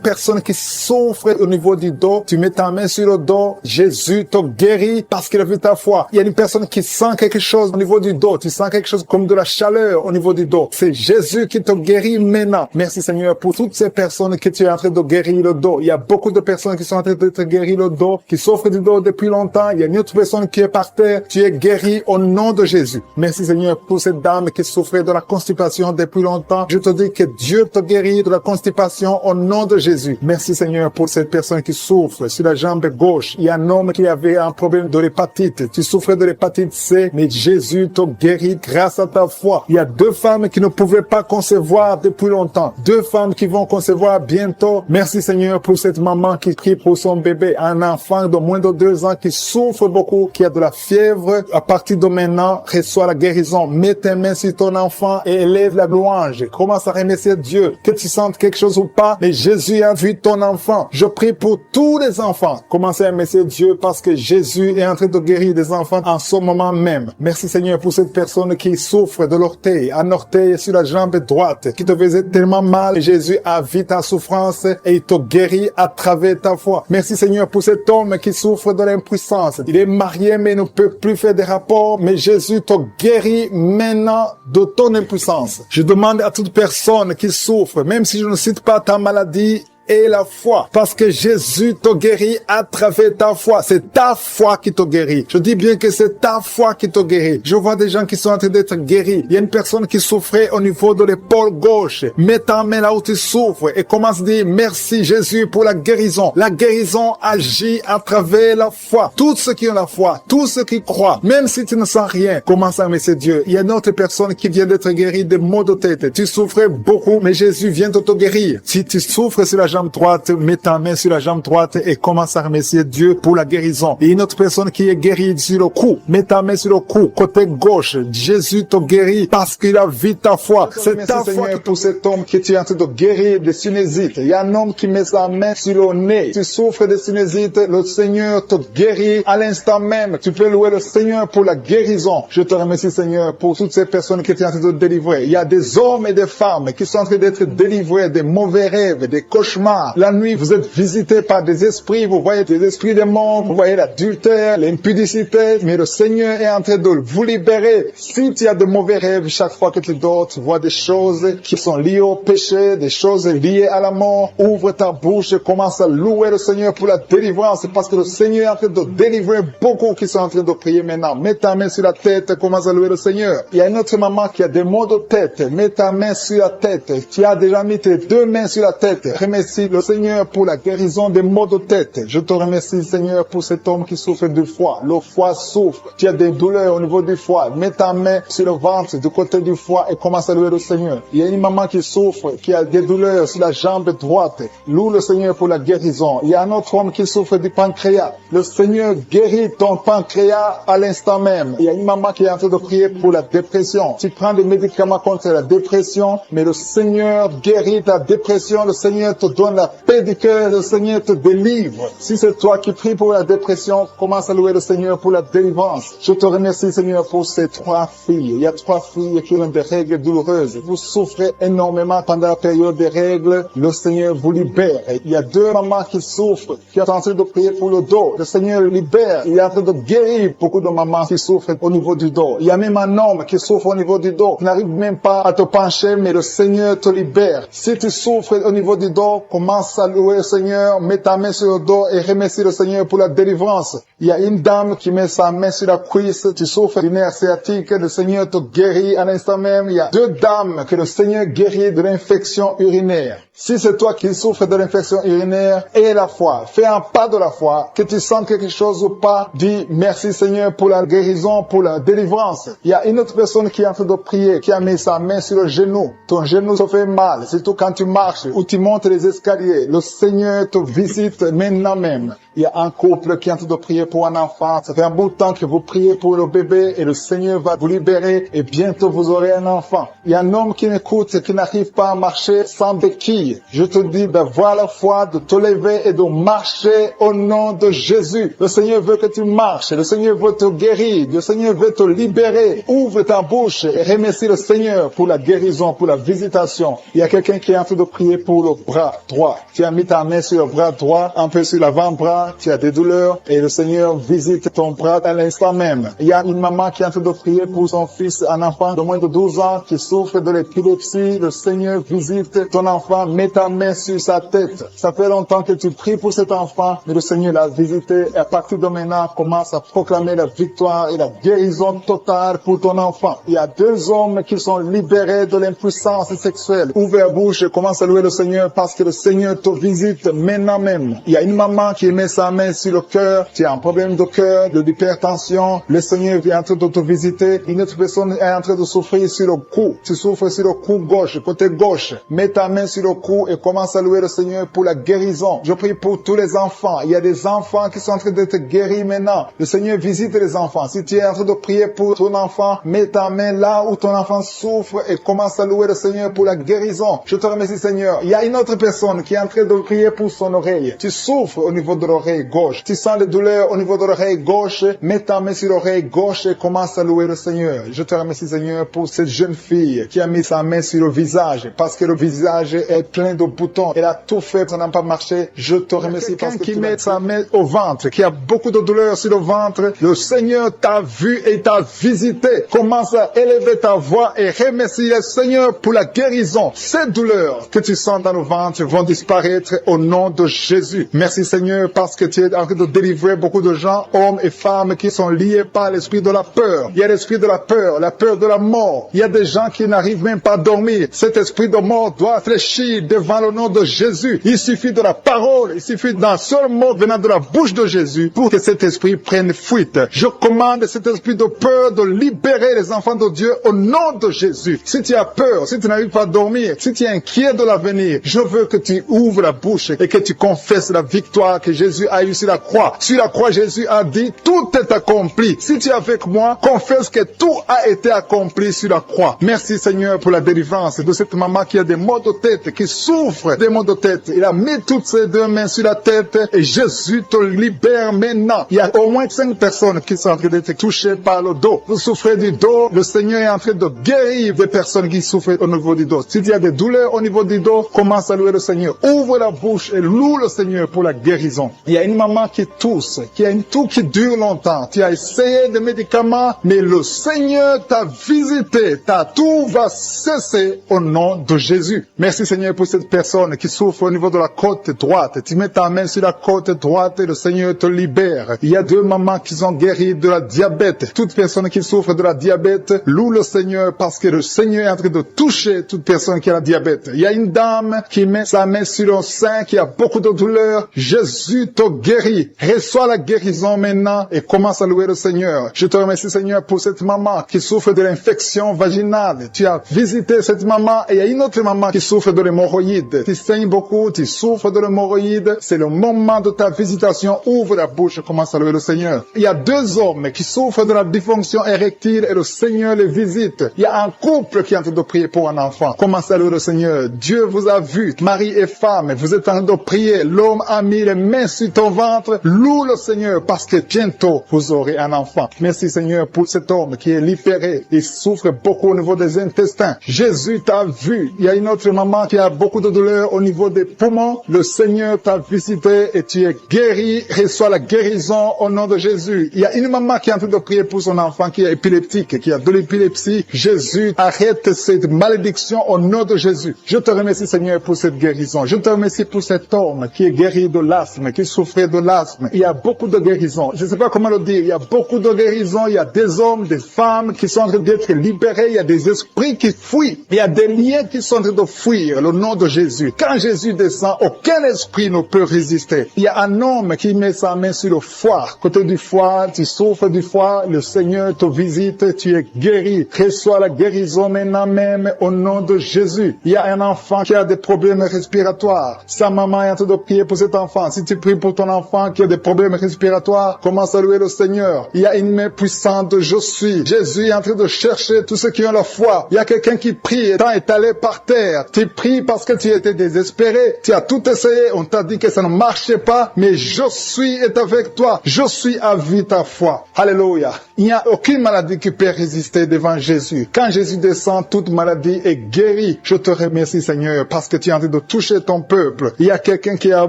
personne qui souffre au niveau du dos. Tu mets ta main sur le dos. Jésus te guérit parce qu'il a vu ta foi. Il y a une personne qui sent quelque chose au niveau du dos. Tu sens quelque chose comme de la chaleur au niveau du dos. C'est Jésus qui te guérit maintenant. Merci Seigneur pour toutes ces personnes que tu es en train de guérir le dos. Il y a beaucoup de personnes qui sont en train de te guérir le dos, qui souffrent du dos depuis longtemps. Il y a une autre personne qui est par terre. Tu es guéri au nom de Jésus. Merci Seigneur pour cette dame qui souffrait de la constipation depuis longtemps. Je te dis que Dieu te guérit de la constipation au nom de Jésus. Merci Seigneur pour cette personne qui souffre sur la jambe gauche. Il y a un homme qui avait un problème de l'hépatite. Tu souffrais de l'hépatite C, mais Jésus te guérit grâce à ta foi. Il y a 2 femmes qui ne pouvaient pas concevoir depuis longtemps. 2 femmes qui vont concevoir bientôt. Merci Seigneur pour cette maman qui prie pour son bébé. Un enfant de moins de 2 ans qui souffre beaucoup, qui a de la fièvre. À partir de maintenant, reçois la guérison. Mets tes mains sur ton enfant et élève la louange. Commence à remercier Dieu. Que tu sentes quelque chose ou pas, mais Jésus a vu ton enfant. Je prie pour tous les enfants. Commencez à remercier Dieu parce que Jésus est en train de guérir des enfants en ce moment même. Merci Seigneur pour cette personne qui souffre de l'orteil, un orteil sur la jambe droite, qui te faisait tellement mal. Jésus a vu ta souffrance et il te guérit à travers ta foi. Merci Seigneur pour cet homme qui souffre de l'impuissance. Il est marié mais ne peut plus faire des rapports, mais Jésus te guérit maintenant de ton impuissance. Je demande à toute personne qui souffre, même si je ne cite pas ta maladie, et la foi. Parce que Jésus te guérit à travers ta foi. C'est ta foi qui te guérit. Je dis bien que c'est ta foi qui te guérit. Je vois des gens qui sont en train d'être guéris. Il y a une personne qui souffrait au niveau de l'épaule gauche. Mets ta main là où tu souffres et commence à dire merci Jésus pour la guérison. La guérison agit à travers la foi. Tous ceux qui ont la foi, tous ceux qui croient, même si tu ne sens rien, commence à remercier Dieu. Il y a une autre personne qui vient d'être guérie de maux de tête. Tu souffrais beaucoup, mais Jésus vient de te guérir. Si tu souffres sur la jambe droite, mets ta main sur la jambe droite et commence à remercier Dieu pour la guérison. Et une autre personne qui est guérie sur le cou, mets ta main sur le cou, côté gauche. Jésus te guérit parce qu'il a vu ta foi. C'est ta foi qui pour cet homme qui est en train de guérir des sinusites. Il y a un homme qui met sa main sur le nez. Tu souffres de sinusites, le Seigneur te guérit à l'instant même. Tu peux louer le Seigneur pour la guérison. Je te remercie Seigneur pour toutes ces personnes qui sont en train de délivrer. Il y a des hommes et des femmes qui sont en train d'être délivrés des mauvais rêves, des cauchemars, vraiment, la nuit, vous êtes visité par des esprits, vous voyez des esprits de mort, vous voyez l'adultère, l'impudicité, mais le Seigneur est en train de vous libérer. Si tu as de mauvais rêves, chaque fois que tu dors, tu vois des choses qui sont liées au péché, des choses liées à la mort, ouvre ta bouche et commence à louer le Seigneur pour la délivrance, parce que le Seigneur est en train de délivrer beaucoup qui sont en train de prier maintenant. Mets ta main sur la tête, commence à louer le Seigneur. Il y a une autre maman qui a des maux de tête, mets ta main sur la tête. Tu as déjà mis tes deux mains sur la tête. Remercie le Seigneur pour la guérison des maux de tête. Je te remercie, Seigneur, pour cet homme qui souffre du foie. Le foie souffre. Tu as des douleurs au niveau du foie. Mets ta main sur le ventre, du côté du foie, et commence à louer le Seigneur. Il y a une maman qui souffre, qui a des douleurs sur la jambe droite. Loue le Seigneur pour la guérison. Il y a un autre homme qui souffre du pancréas. Le Seigneur guérit ton pancréas à l'instant même. Il y a une maman qui est en train de prier pour la dépression. Tu prends des médicaments contre la dépression, mais le Seigneur guérit ta dépression. Le Seigneur te donne la paix du cœur. Le Seigneur te délivre. Si c'est toi qui pries pour la dépression, commence à louer le Seigneur pour la délivrance. Je te remercie, Seigneur, pour ces 3 filles. Il y a 3 filles qui ont des règles douloureuses. Vous souffrez énormément pendant la période des règles. Le Seigneur vous libère. Il y a 2 mamans qui souffrent, qui sont en train de prier pour le dos. Le Seigneur libère. Il est en train de guérir beaucoup de mamans qui souffrent au niveau du dos. Il y a même un homme qui souffre au niveau du dos. Tu n'arrives même pas à te pencher, mais le Seigneur te libère. Si tu souffres au niveau du dos, commence à louer le Seigneur, mets ta main sur le dos et remercie le Seigneur pour la délivrance. Il y a une dame qui met sa main sur la cuisse, tu souffres du nerf sciatique, le Seigneur te guérit à l'instant même. Il y a 2 dames que le Seigneur guérit de l'infection urinaire. Si c'est toi qui souffres de l'infection urinaire, aie la foi. Fais un pas de la foi. Que tu sens quelque chose ou pas, dis merci Seigneur pour la guérison, pour la délivrance. Il y a une autre personne qui est en train de prier, qui a mis sa main sur le genou. Ton genou se fait mal, surtout quand tu marches ou tu montes les escaliers. Le Seigneur te visite maintenant même. Il y a un couple qui est en train de prier pour un enfant. Ça fait un bout de temps que vous priez pour le bébé et le Seigneur va vous libérer et bientôt vous aurez un enfant. Il y a un homme qui m'écoute et qui n'arrive pas à marcher sans béquille. Je te dis d'avoir la foi, de te lever et de marcher au nom de Jésus. Le Seigneur veut que tu marches. Le Seigneur veut te guérir. Le Seigneur veut te libérer. Ouvre ta bouche et remercie le Seigneur pour la guérison, pour la visitation. Il y a quelqu'un qui est en train de prier pour le bras droit. Tu as mis ta main sur le bras droit, un peu sur l'avant-bras. Tu as des douleurs et le Seigneur visite ton bras à l'instant même. Il y a une maman qui est en train de prier pour son fils, un enfant de moins de 12 ans qui souffre de l'épilepsie. Le Seigneur visite ton enfant, met ta main sur sa tête. Ça fait longtemps que tu pries pour cet enfant, mais le Seigneur l'a visité et à partir de maintenant, commence à proclamer la victoire et la guérison totale pour ton enfant. Il y a 2 hommes qui sont libérés de l'impuissance sexuelle. Ouvre la bouche et commence à louer le Seigneur parce que le Seigneur te visite maintenant même. Il y a une maman qui met sa main sur le cœur, tu as un problème de cœur, de l'hypertension, le Seigneur vient en train de te visiter, une autre personne est en train de souffrir sur le cou, tu souffres sur le cou gauche, côté gauche, mets ta main sur le cou et commence à louer le Seigneur pour la guérison. Je prie pour tous les enfants, il y a des enfants qui sont en train d'être guéris maintenant, le Seigneur visite les enfants. Si tu es en train de prier pour ton enfant, mets ta main là où ton enfant souffre et commence à louer le Seigneur pour la guérison. Je te remercie Seigneur. Il y a une autre personne qui est en train de prier pour son oreille, tu souffres au niveau de l'oreille gauche. Tu sens les douleurs au niveau de l'oreille gauche, mets ta main sur l'oreille gauche et commence à louer le Seigneur. Je te remercie Seigneur pour cette jeune fille qui a mis sa main sur le visage parce que le visage est plein de boutons. Elle a tout fait, ça n'a pas marché. Je te remercie parce que qui met sa main au ventre, qui a beaucoup de douleurs sur le ventre, le Seigneur t'a vu et t'a visité. Commence à élever ta voix et remercie le Seigneur pour la guérison. Ces douleurs que tu sens dans le ventre vont disparaître au nom de Jésus. Merci Seigneur parce que tu es en train de délivrer beaucoup de gens, hommes et femmes qui sont liés par l'esprit de la peur. Il y a l'esprit de la peur de la mort. Il y a des gens qui n'arrivent même pas à dormir. Cet esprit de mort doit fléchir devant le nom de Jésus. Il suffit de la parole, il suffit d'un seul mot venant de la bouche de Jésus pour que cet esprit prenne fuite. Je commande cet esprit de peur de libérer les enfants de Dieu au nom de Jésus. Si tu as peur, si tu n'arrives pas à dormir, si tu es inquiet de l'avenir, je veux que tu ouvres la bouche et que tu confesses la victoire que Jésus Jésus a eu sur la croix. Sur la croix, Jésus a dit, tout est accompli. Si tu es avec moi, confesse que tout a été accompli sur la croix. Merci Seigneur pour la délivrance de cette maman qui a des maux de tête, qui souffre des maux de tête. Il a mis toutes ses deux mains sur la tête et Jésus te libère maintenant. Il y a au moins 5 personnes qui sont en train d'être touchées par le dos. Vous souffrez du dos, le Seigneur est en train de guérir des personnes qui souffrent au niveau du dos. S'il y a des douleurs au niveau du dos, commence à louer le Seigneur. Ouvre la bouche et loue le Seigneur pour la guérison. Il y a une maman qui tousse, qui a une toux qui dure longtemps. Tu as essayé des médicaments, mais le Seigneur t'a visité. Ta toux va cesser au nom de Jésus. Merci Seigneur pour cette personne qui souffre au niveau de la côte droite. Tu mets ta main sur la côte droite et le Seigneur te libère. Il y a 2 mamans qui sont guéries de la diabète. Toute personne qui souffre de la diabète, loue le Seigneur parce que le Seigneur est en train de toucher toute personne qui a la diabète. Il y a une dame qui met sa main sur le sein, qui a beaucoup de douleur. Jésus te guérit. Reçois la guérison maintenant et commence à louer le Seigneur. Je te remercie Seigneur pour cette maman qui souffre de l'infection vaginale. Tu as visité cette maman et il y a une autre maman qui souffre de l'hémorroïde. Tu saignes beaucoup, tu souffres de l'hémorroïde. C'est le moment de ta visitation. Ouvre la bouche et commence à louer le Seigneur. Il y a 2 hommes qui souffrent de la dysfonction érectile et le Seigneur les visite. Il y a un couple qui est en train de prier pour un enfant. Commence à louer le Seigneur. Dieu vous a vu, mari et femme. Vous êtes en train de prier. L'homme a mis les mains sur ton ventre. Loue le Seigneur parce que bientôt vous aurez un enfant. Merci Seigneur pour cet homme qui est libéré. Il souffre beaucoup au niveau des intestins. Jésus t'a vu. Il y a une autre maman qui a beaucoup de douleur au niveau des poumons. Le Seigneur t'a visité et tu es guéri. Reçois la guérison au nom de Jésus. Il y a une maman qui est en train de prier pour son enfant qui est épileptique, qui a de l'épilepsie. Jésus, arrête cette malédiction au nom de Jésus. Je te remercie Seigneur pour cette guérison. Je te remercie pour cet homme qui est guéri de l'asthme, qui souffrait de l'asthme. Il y a beaucoup de guérisons. Je ne sais pas comment le dire. Il y a beaucoup de guérisons. Il y a des hommes, des femmes qui sont en train d'être libérés. Il y a des esprits qui fuient. Il y a des liens qui sont en train de fuir le nom de Jésus. Quand Jésus descend, aucun esprit ne peut résister. Il y a un homme qui met sa main sur le foie. Côté du foie, tu souffres du foie. Le Seigneur te visite. Tu es guéri. Reçois la guérison maintenant même au nom de Jésus. Il y a un enfant qui a des problèmes respiratoires. Sa maman est en train de prier pour cet enfant. Si tu pries pour ton enfant qui a des problèmes respiratoires, commence à louer le Seigneur. Il y a une main puissante de Je suis. Jésus est en train de chercher tous ceux qui ont la foi. Il y a quelqu'un qui prie étant étalé par terre. Tu pries parce que tu étais désespéré. Tu as tout essayé. On t'a dit que ça ne marchait pas. Mais Je suis est avec toi. Je suis à vie ta foi. Alléluia. Il n'y a aucune maladie qui peut résister devant Jésus. Quand Jésus descend, toute maladie est guérie. Je te remercie Seigneur parce que tu es en train de toucher ton peuple. Il y a quelqu'un qui a un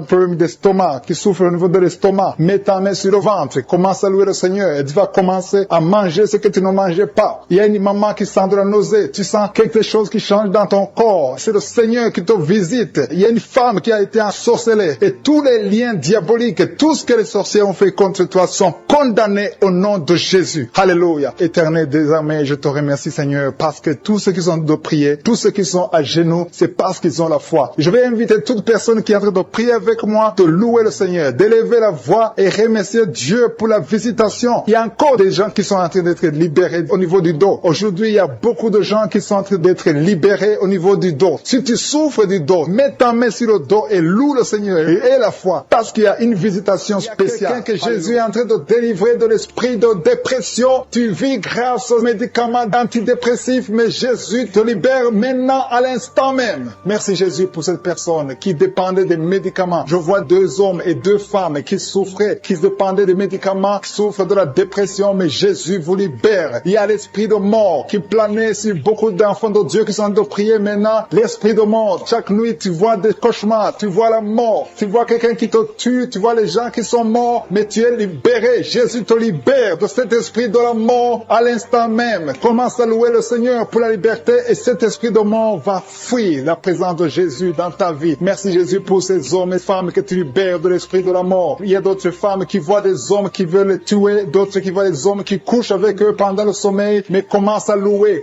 problème d'estomac, qui souffre au niveau de l'estomac. Mets ta main sur le ventre. Commence à louer le Seigneur et tu vas commencer à manger ce que tu ne mangeais pas. Il y a une maman qui sent de la nausée. Tu sens quelque chose qui change dans ton corps. C'est le Seigneur qui te visite. Il y a une femme qui a été ensorcelée. Et tous les liens diaboliques, tout ce que les sorciers ont fait contre toi sont condamnés au nom de Jésus. Alléluia. Éternel désormais, je te remercie Seigneur parce que tous ceux qui sont de prier, tous ceux qui sont à genoux, c'est parce qu'ils ont la foi. Je vais inviter toute personne qui est en train de prier avec moi de louer le Seigneur, d'élever la voix et remercier Dieu pour la visitation. Il y a encore des gens qui sont en train d'être libérés au niveau du dos. Aujourd'hui, il y a beaucoup de gens qui sont en train d'être libérés au niveau du dos. Si tu souffres du dos, mets ta main sur le dos et loue le Seigneur et aie la foi parce qu'il y a une visitation spéciale. Que Jésus est en train de délivrer de l'esprit de dépression. Tu vis grâce aux médicaments antidépressifs, mais Jésus te libère maintenant à l'instant même. Merci Jésus pour cette personne qui dépendait des médicaments. Je vois 2 hommes et 2 femmes qui souffraient, qui dépendaient des médicaments, qui souffrent de la dépression, mais Jésus vous libère. Il y a l'esprit de mort qui planait sur beaucoup d'enfants de Dieu qui sont en train de prier maintenant. L'esprit de mort. Chaque nuit, tu vois des cauchemars, tu vois la mort, tu vois quelqu'un qui te tue, tu vois les gens qui sont morts, mais tu es libéré. Jésus te libère de cet esprit de la mort à l'instant même. Commence à louer le Seigneur pour la liberté et cet esprit de mort va fuir la présence de Jésus dans ta vie. Merci Jésus pour ces hommes et femmes que tu libères de l'esprit de la mort. Il y a d'autres femmes qui voient des hommes qui veulent les tuer, d'autres qui voient des hommes qui couchent avec eux pendant le sommeil, mais commence à louer,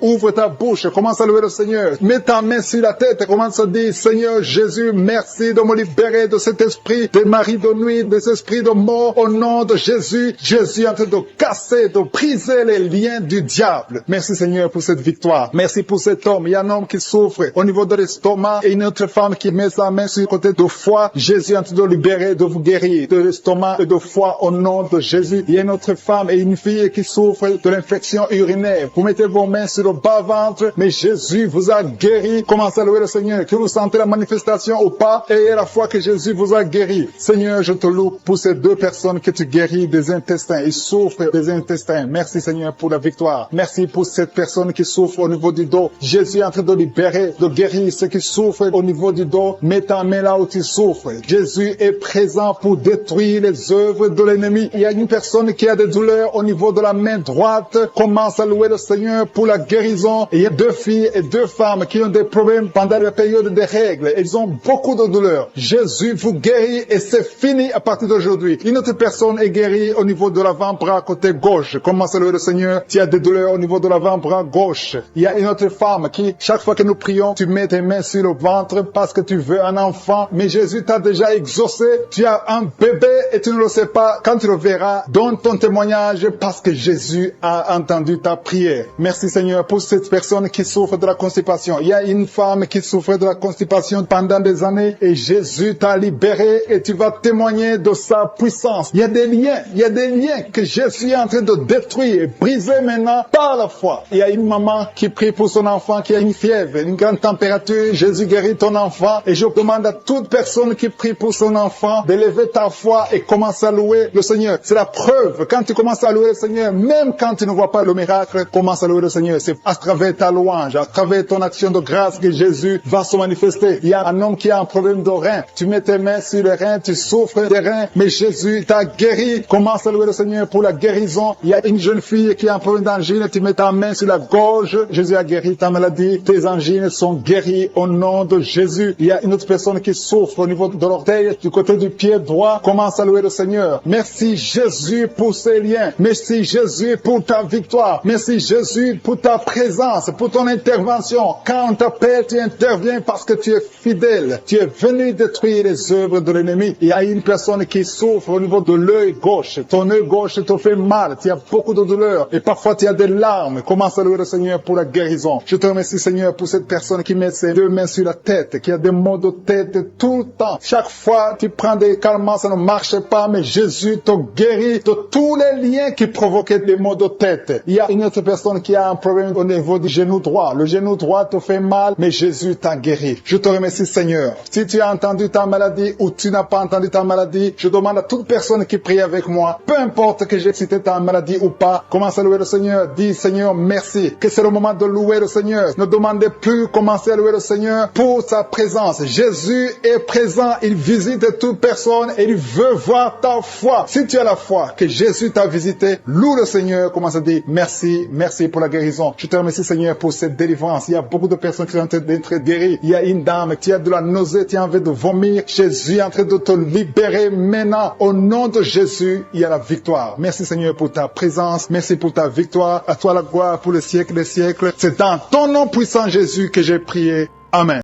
ouvre ta bouche, commence à louer le Seigneur. Mets ta main sur la tête et commence à dire, Seigneur Jésus, merci de me libérer de cet esprit de mari de nuit, de cet esprit de mort, au nom de Jésus. Jésus est en train de casser, de briser les liens du diable. Merci Seigneur pour cette victoire. Merci pour cet homme. Il y a un homme qui souffre au niveau de l'estomac et une autre femme qui met sa main sur le côté du foie. Jésus est en train de libérer, de vous guérir de l'estomac et de foie au nom de Jésus. Il y a une autre femme et une fille qui souffre de l'infection urinaire. Vous mettez vos mains sur le bas-ventre, mais Jésus vous a guéri. Commencez à louer le Seigneur. Que vous sentez la manifestation ou pas, et à la fois que Jésus vous a guéri. Seigneur, je te loue pour ces deux personnes que tu guéris des intestins. Ils souffrent des intestins. Merci Seigneur pour la victoire. Merci pour cette personne qui souffre au niveau du dos. Jésus est en train de libérer, de guérir ceux qui souffrent au niveau du dos. Mets ta main là où tu souffres. Jésus est présent pour détruire les œuvres de l'ennemi. Il y a une personne qui a des douleurs au niveau de la main droite. Commence à louer le Seigneur pour la guérison. Il y a deux filles et deux femmes qui ont des problèmes pendant la période des règles. Ils ont beaucoup de douleurs. Jésus vous guérit et c'est fini à partir d'aujourd'hui. Une autre personne est guérie au niveau de l'avant-bras côté gauche. Commence à louer le Seigneur. Tu as des douleurs au niveau de l'avant-bras gauche. Il y a une autre femme qui, chaque fois que nous prions, tu mets tes mains sur le ventre parce que tu veux un enfant. Mais Jésus t'a déjà exaucé. Tu as un bébé et tu ne le sais pas. Quand tu le verras, donne ton témoignage parce que Jésus a entendu ta prière. Merci Seigneur pour cette personne qui souffre de la constipation. Il y a une femme qui souffre de la constipation pendant des années et Jésus t'a libéré et tu vas témoigner de sa puissance. Il y a des liens que Jésus est en train de détruire et briser maintenant par la foi. Il y a une maman qui prie pour son enfant qui a une fièvre, une grande température. Jésus guérit ton enfant et je demande à toute personne qui prie pour son enfant d'élever ta foi et commence à louer le Seigneur. C'est la preuve. Quand tu commences à louer le Seigneur, même quand tu ne vois pas le miracle, commence à louer le Seigneur. C'est à travers ta louange, à travers ton action de grâce que Jésus va se manifester. Il y a un homme qui a un problème de rein. Tu mets tes mains sur les reins, tu souffres des reins, mais Jésus t'a guéri. Commence à louer le Seigneur pour la guérison. Il y a une jeune fille qui a un problème d'angine, tu mets ta main sur la gorge. Jésus a guéri ta maladie. Tes angines sont guéries au nom de Jésus. Il y a une autre personne qui souffre au niveau de l'orteil, du côté du pied droit. Commence à louer le Seigneur. Merci Jésus pour ces liens. Merci Jésus pour ta victoire. Merci Jésus pour ta présence, pour ton intervention. Quand on t'appelle, tu interviens parce que tu es fidèle. Tu es venu détruire les œuvres de l'ennemi. Il y a une personne qui souffre au niveau de l'œil gauche. Ton œil gauche te fait mal. Tu as beaucoup de douleur. Et parfois tu as des larmes. Commence à louer le Seigneur pour la guérison. Je te remercie Seigneur pour cette personne qui met ses deux mains sur la tête, qui a des maux de tête tout le temps. Chaque fois tu prends des calmants, ça ne marche pas, mais Jésus te guérit de tous les liens qui provoquaient des maux de tête. Il y a une autre personne qui a un problème au niveau du genou droit. Le genou droit te fait mal, mais Jésus t'a guéri. Je te remercie Seigneur. Si tu as entendu ta maladie ou tu n'as pas entendu ta maladie, je demande à toute personne qui prie avec moi, peu importe que j'ai cité ta maladie ou pas, commence à louer le Seigneur. Dis Seigneur merci, que c'est le moment de louer le Seigneur. Ne demandez plus, commencez à louer le Seigneur pour sa présence. Jésus est présent, il visite toute personne et il veut voir ta foi. Si tu as la foi que Jésus t'a visité, loue le Seigneur, commence à dire merci, merci pour la guérison. Je te remercie Seigneur pour cette délivrance. Il y a beaucoup de personnes qui sont en train d'être guéries. Il y a une dame qui a de la nausée, qui a envie de vomir. Jésus est en train de te libérer maintenant. Au nom de Jésus, il y a la victoire. Merci Seigneur pour ta présence. Merci pour ta victoire. À toi la gloire pour le siècle des siècles. C'est dans ton nom puissant Jésus que j'ai prié. Amen.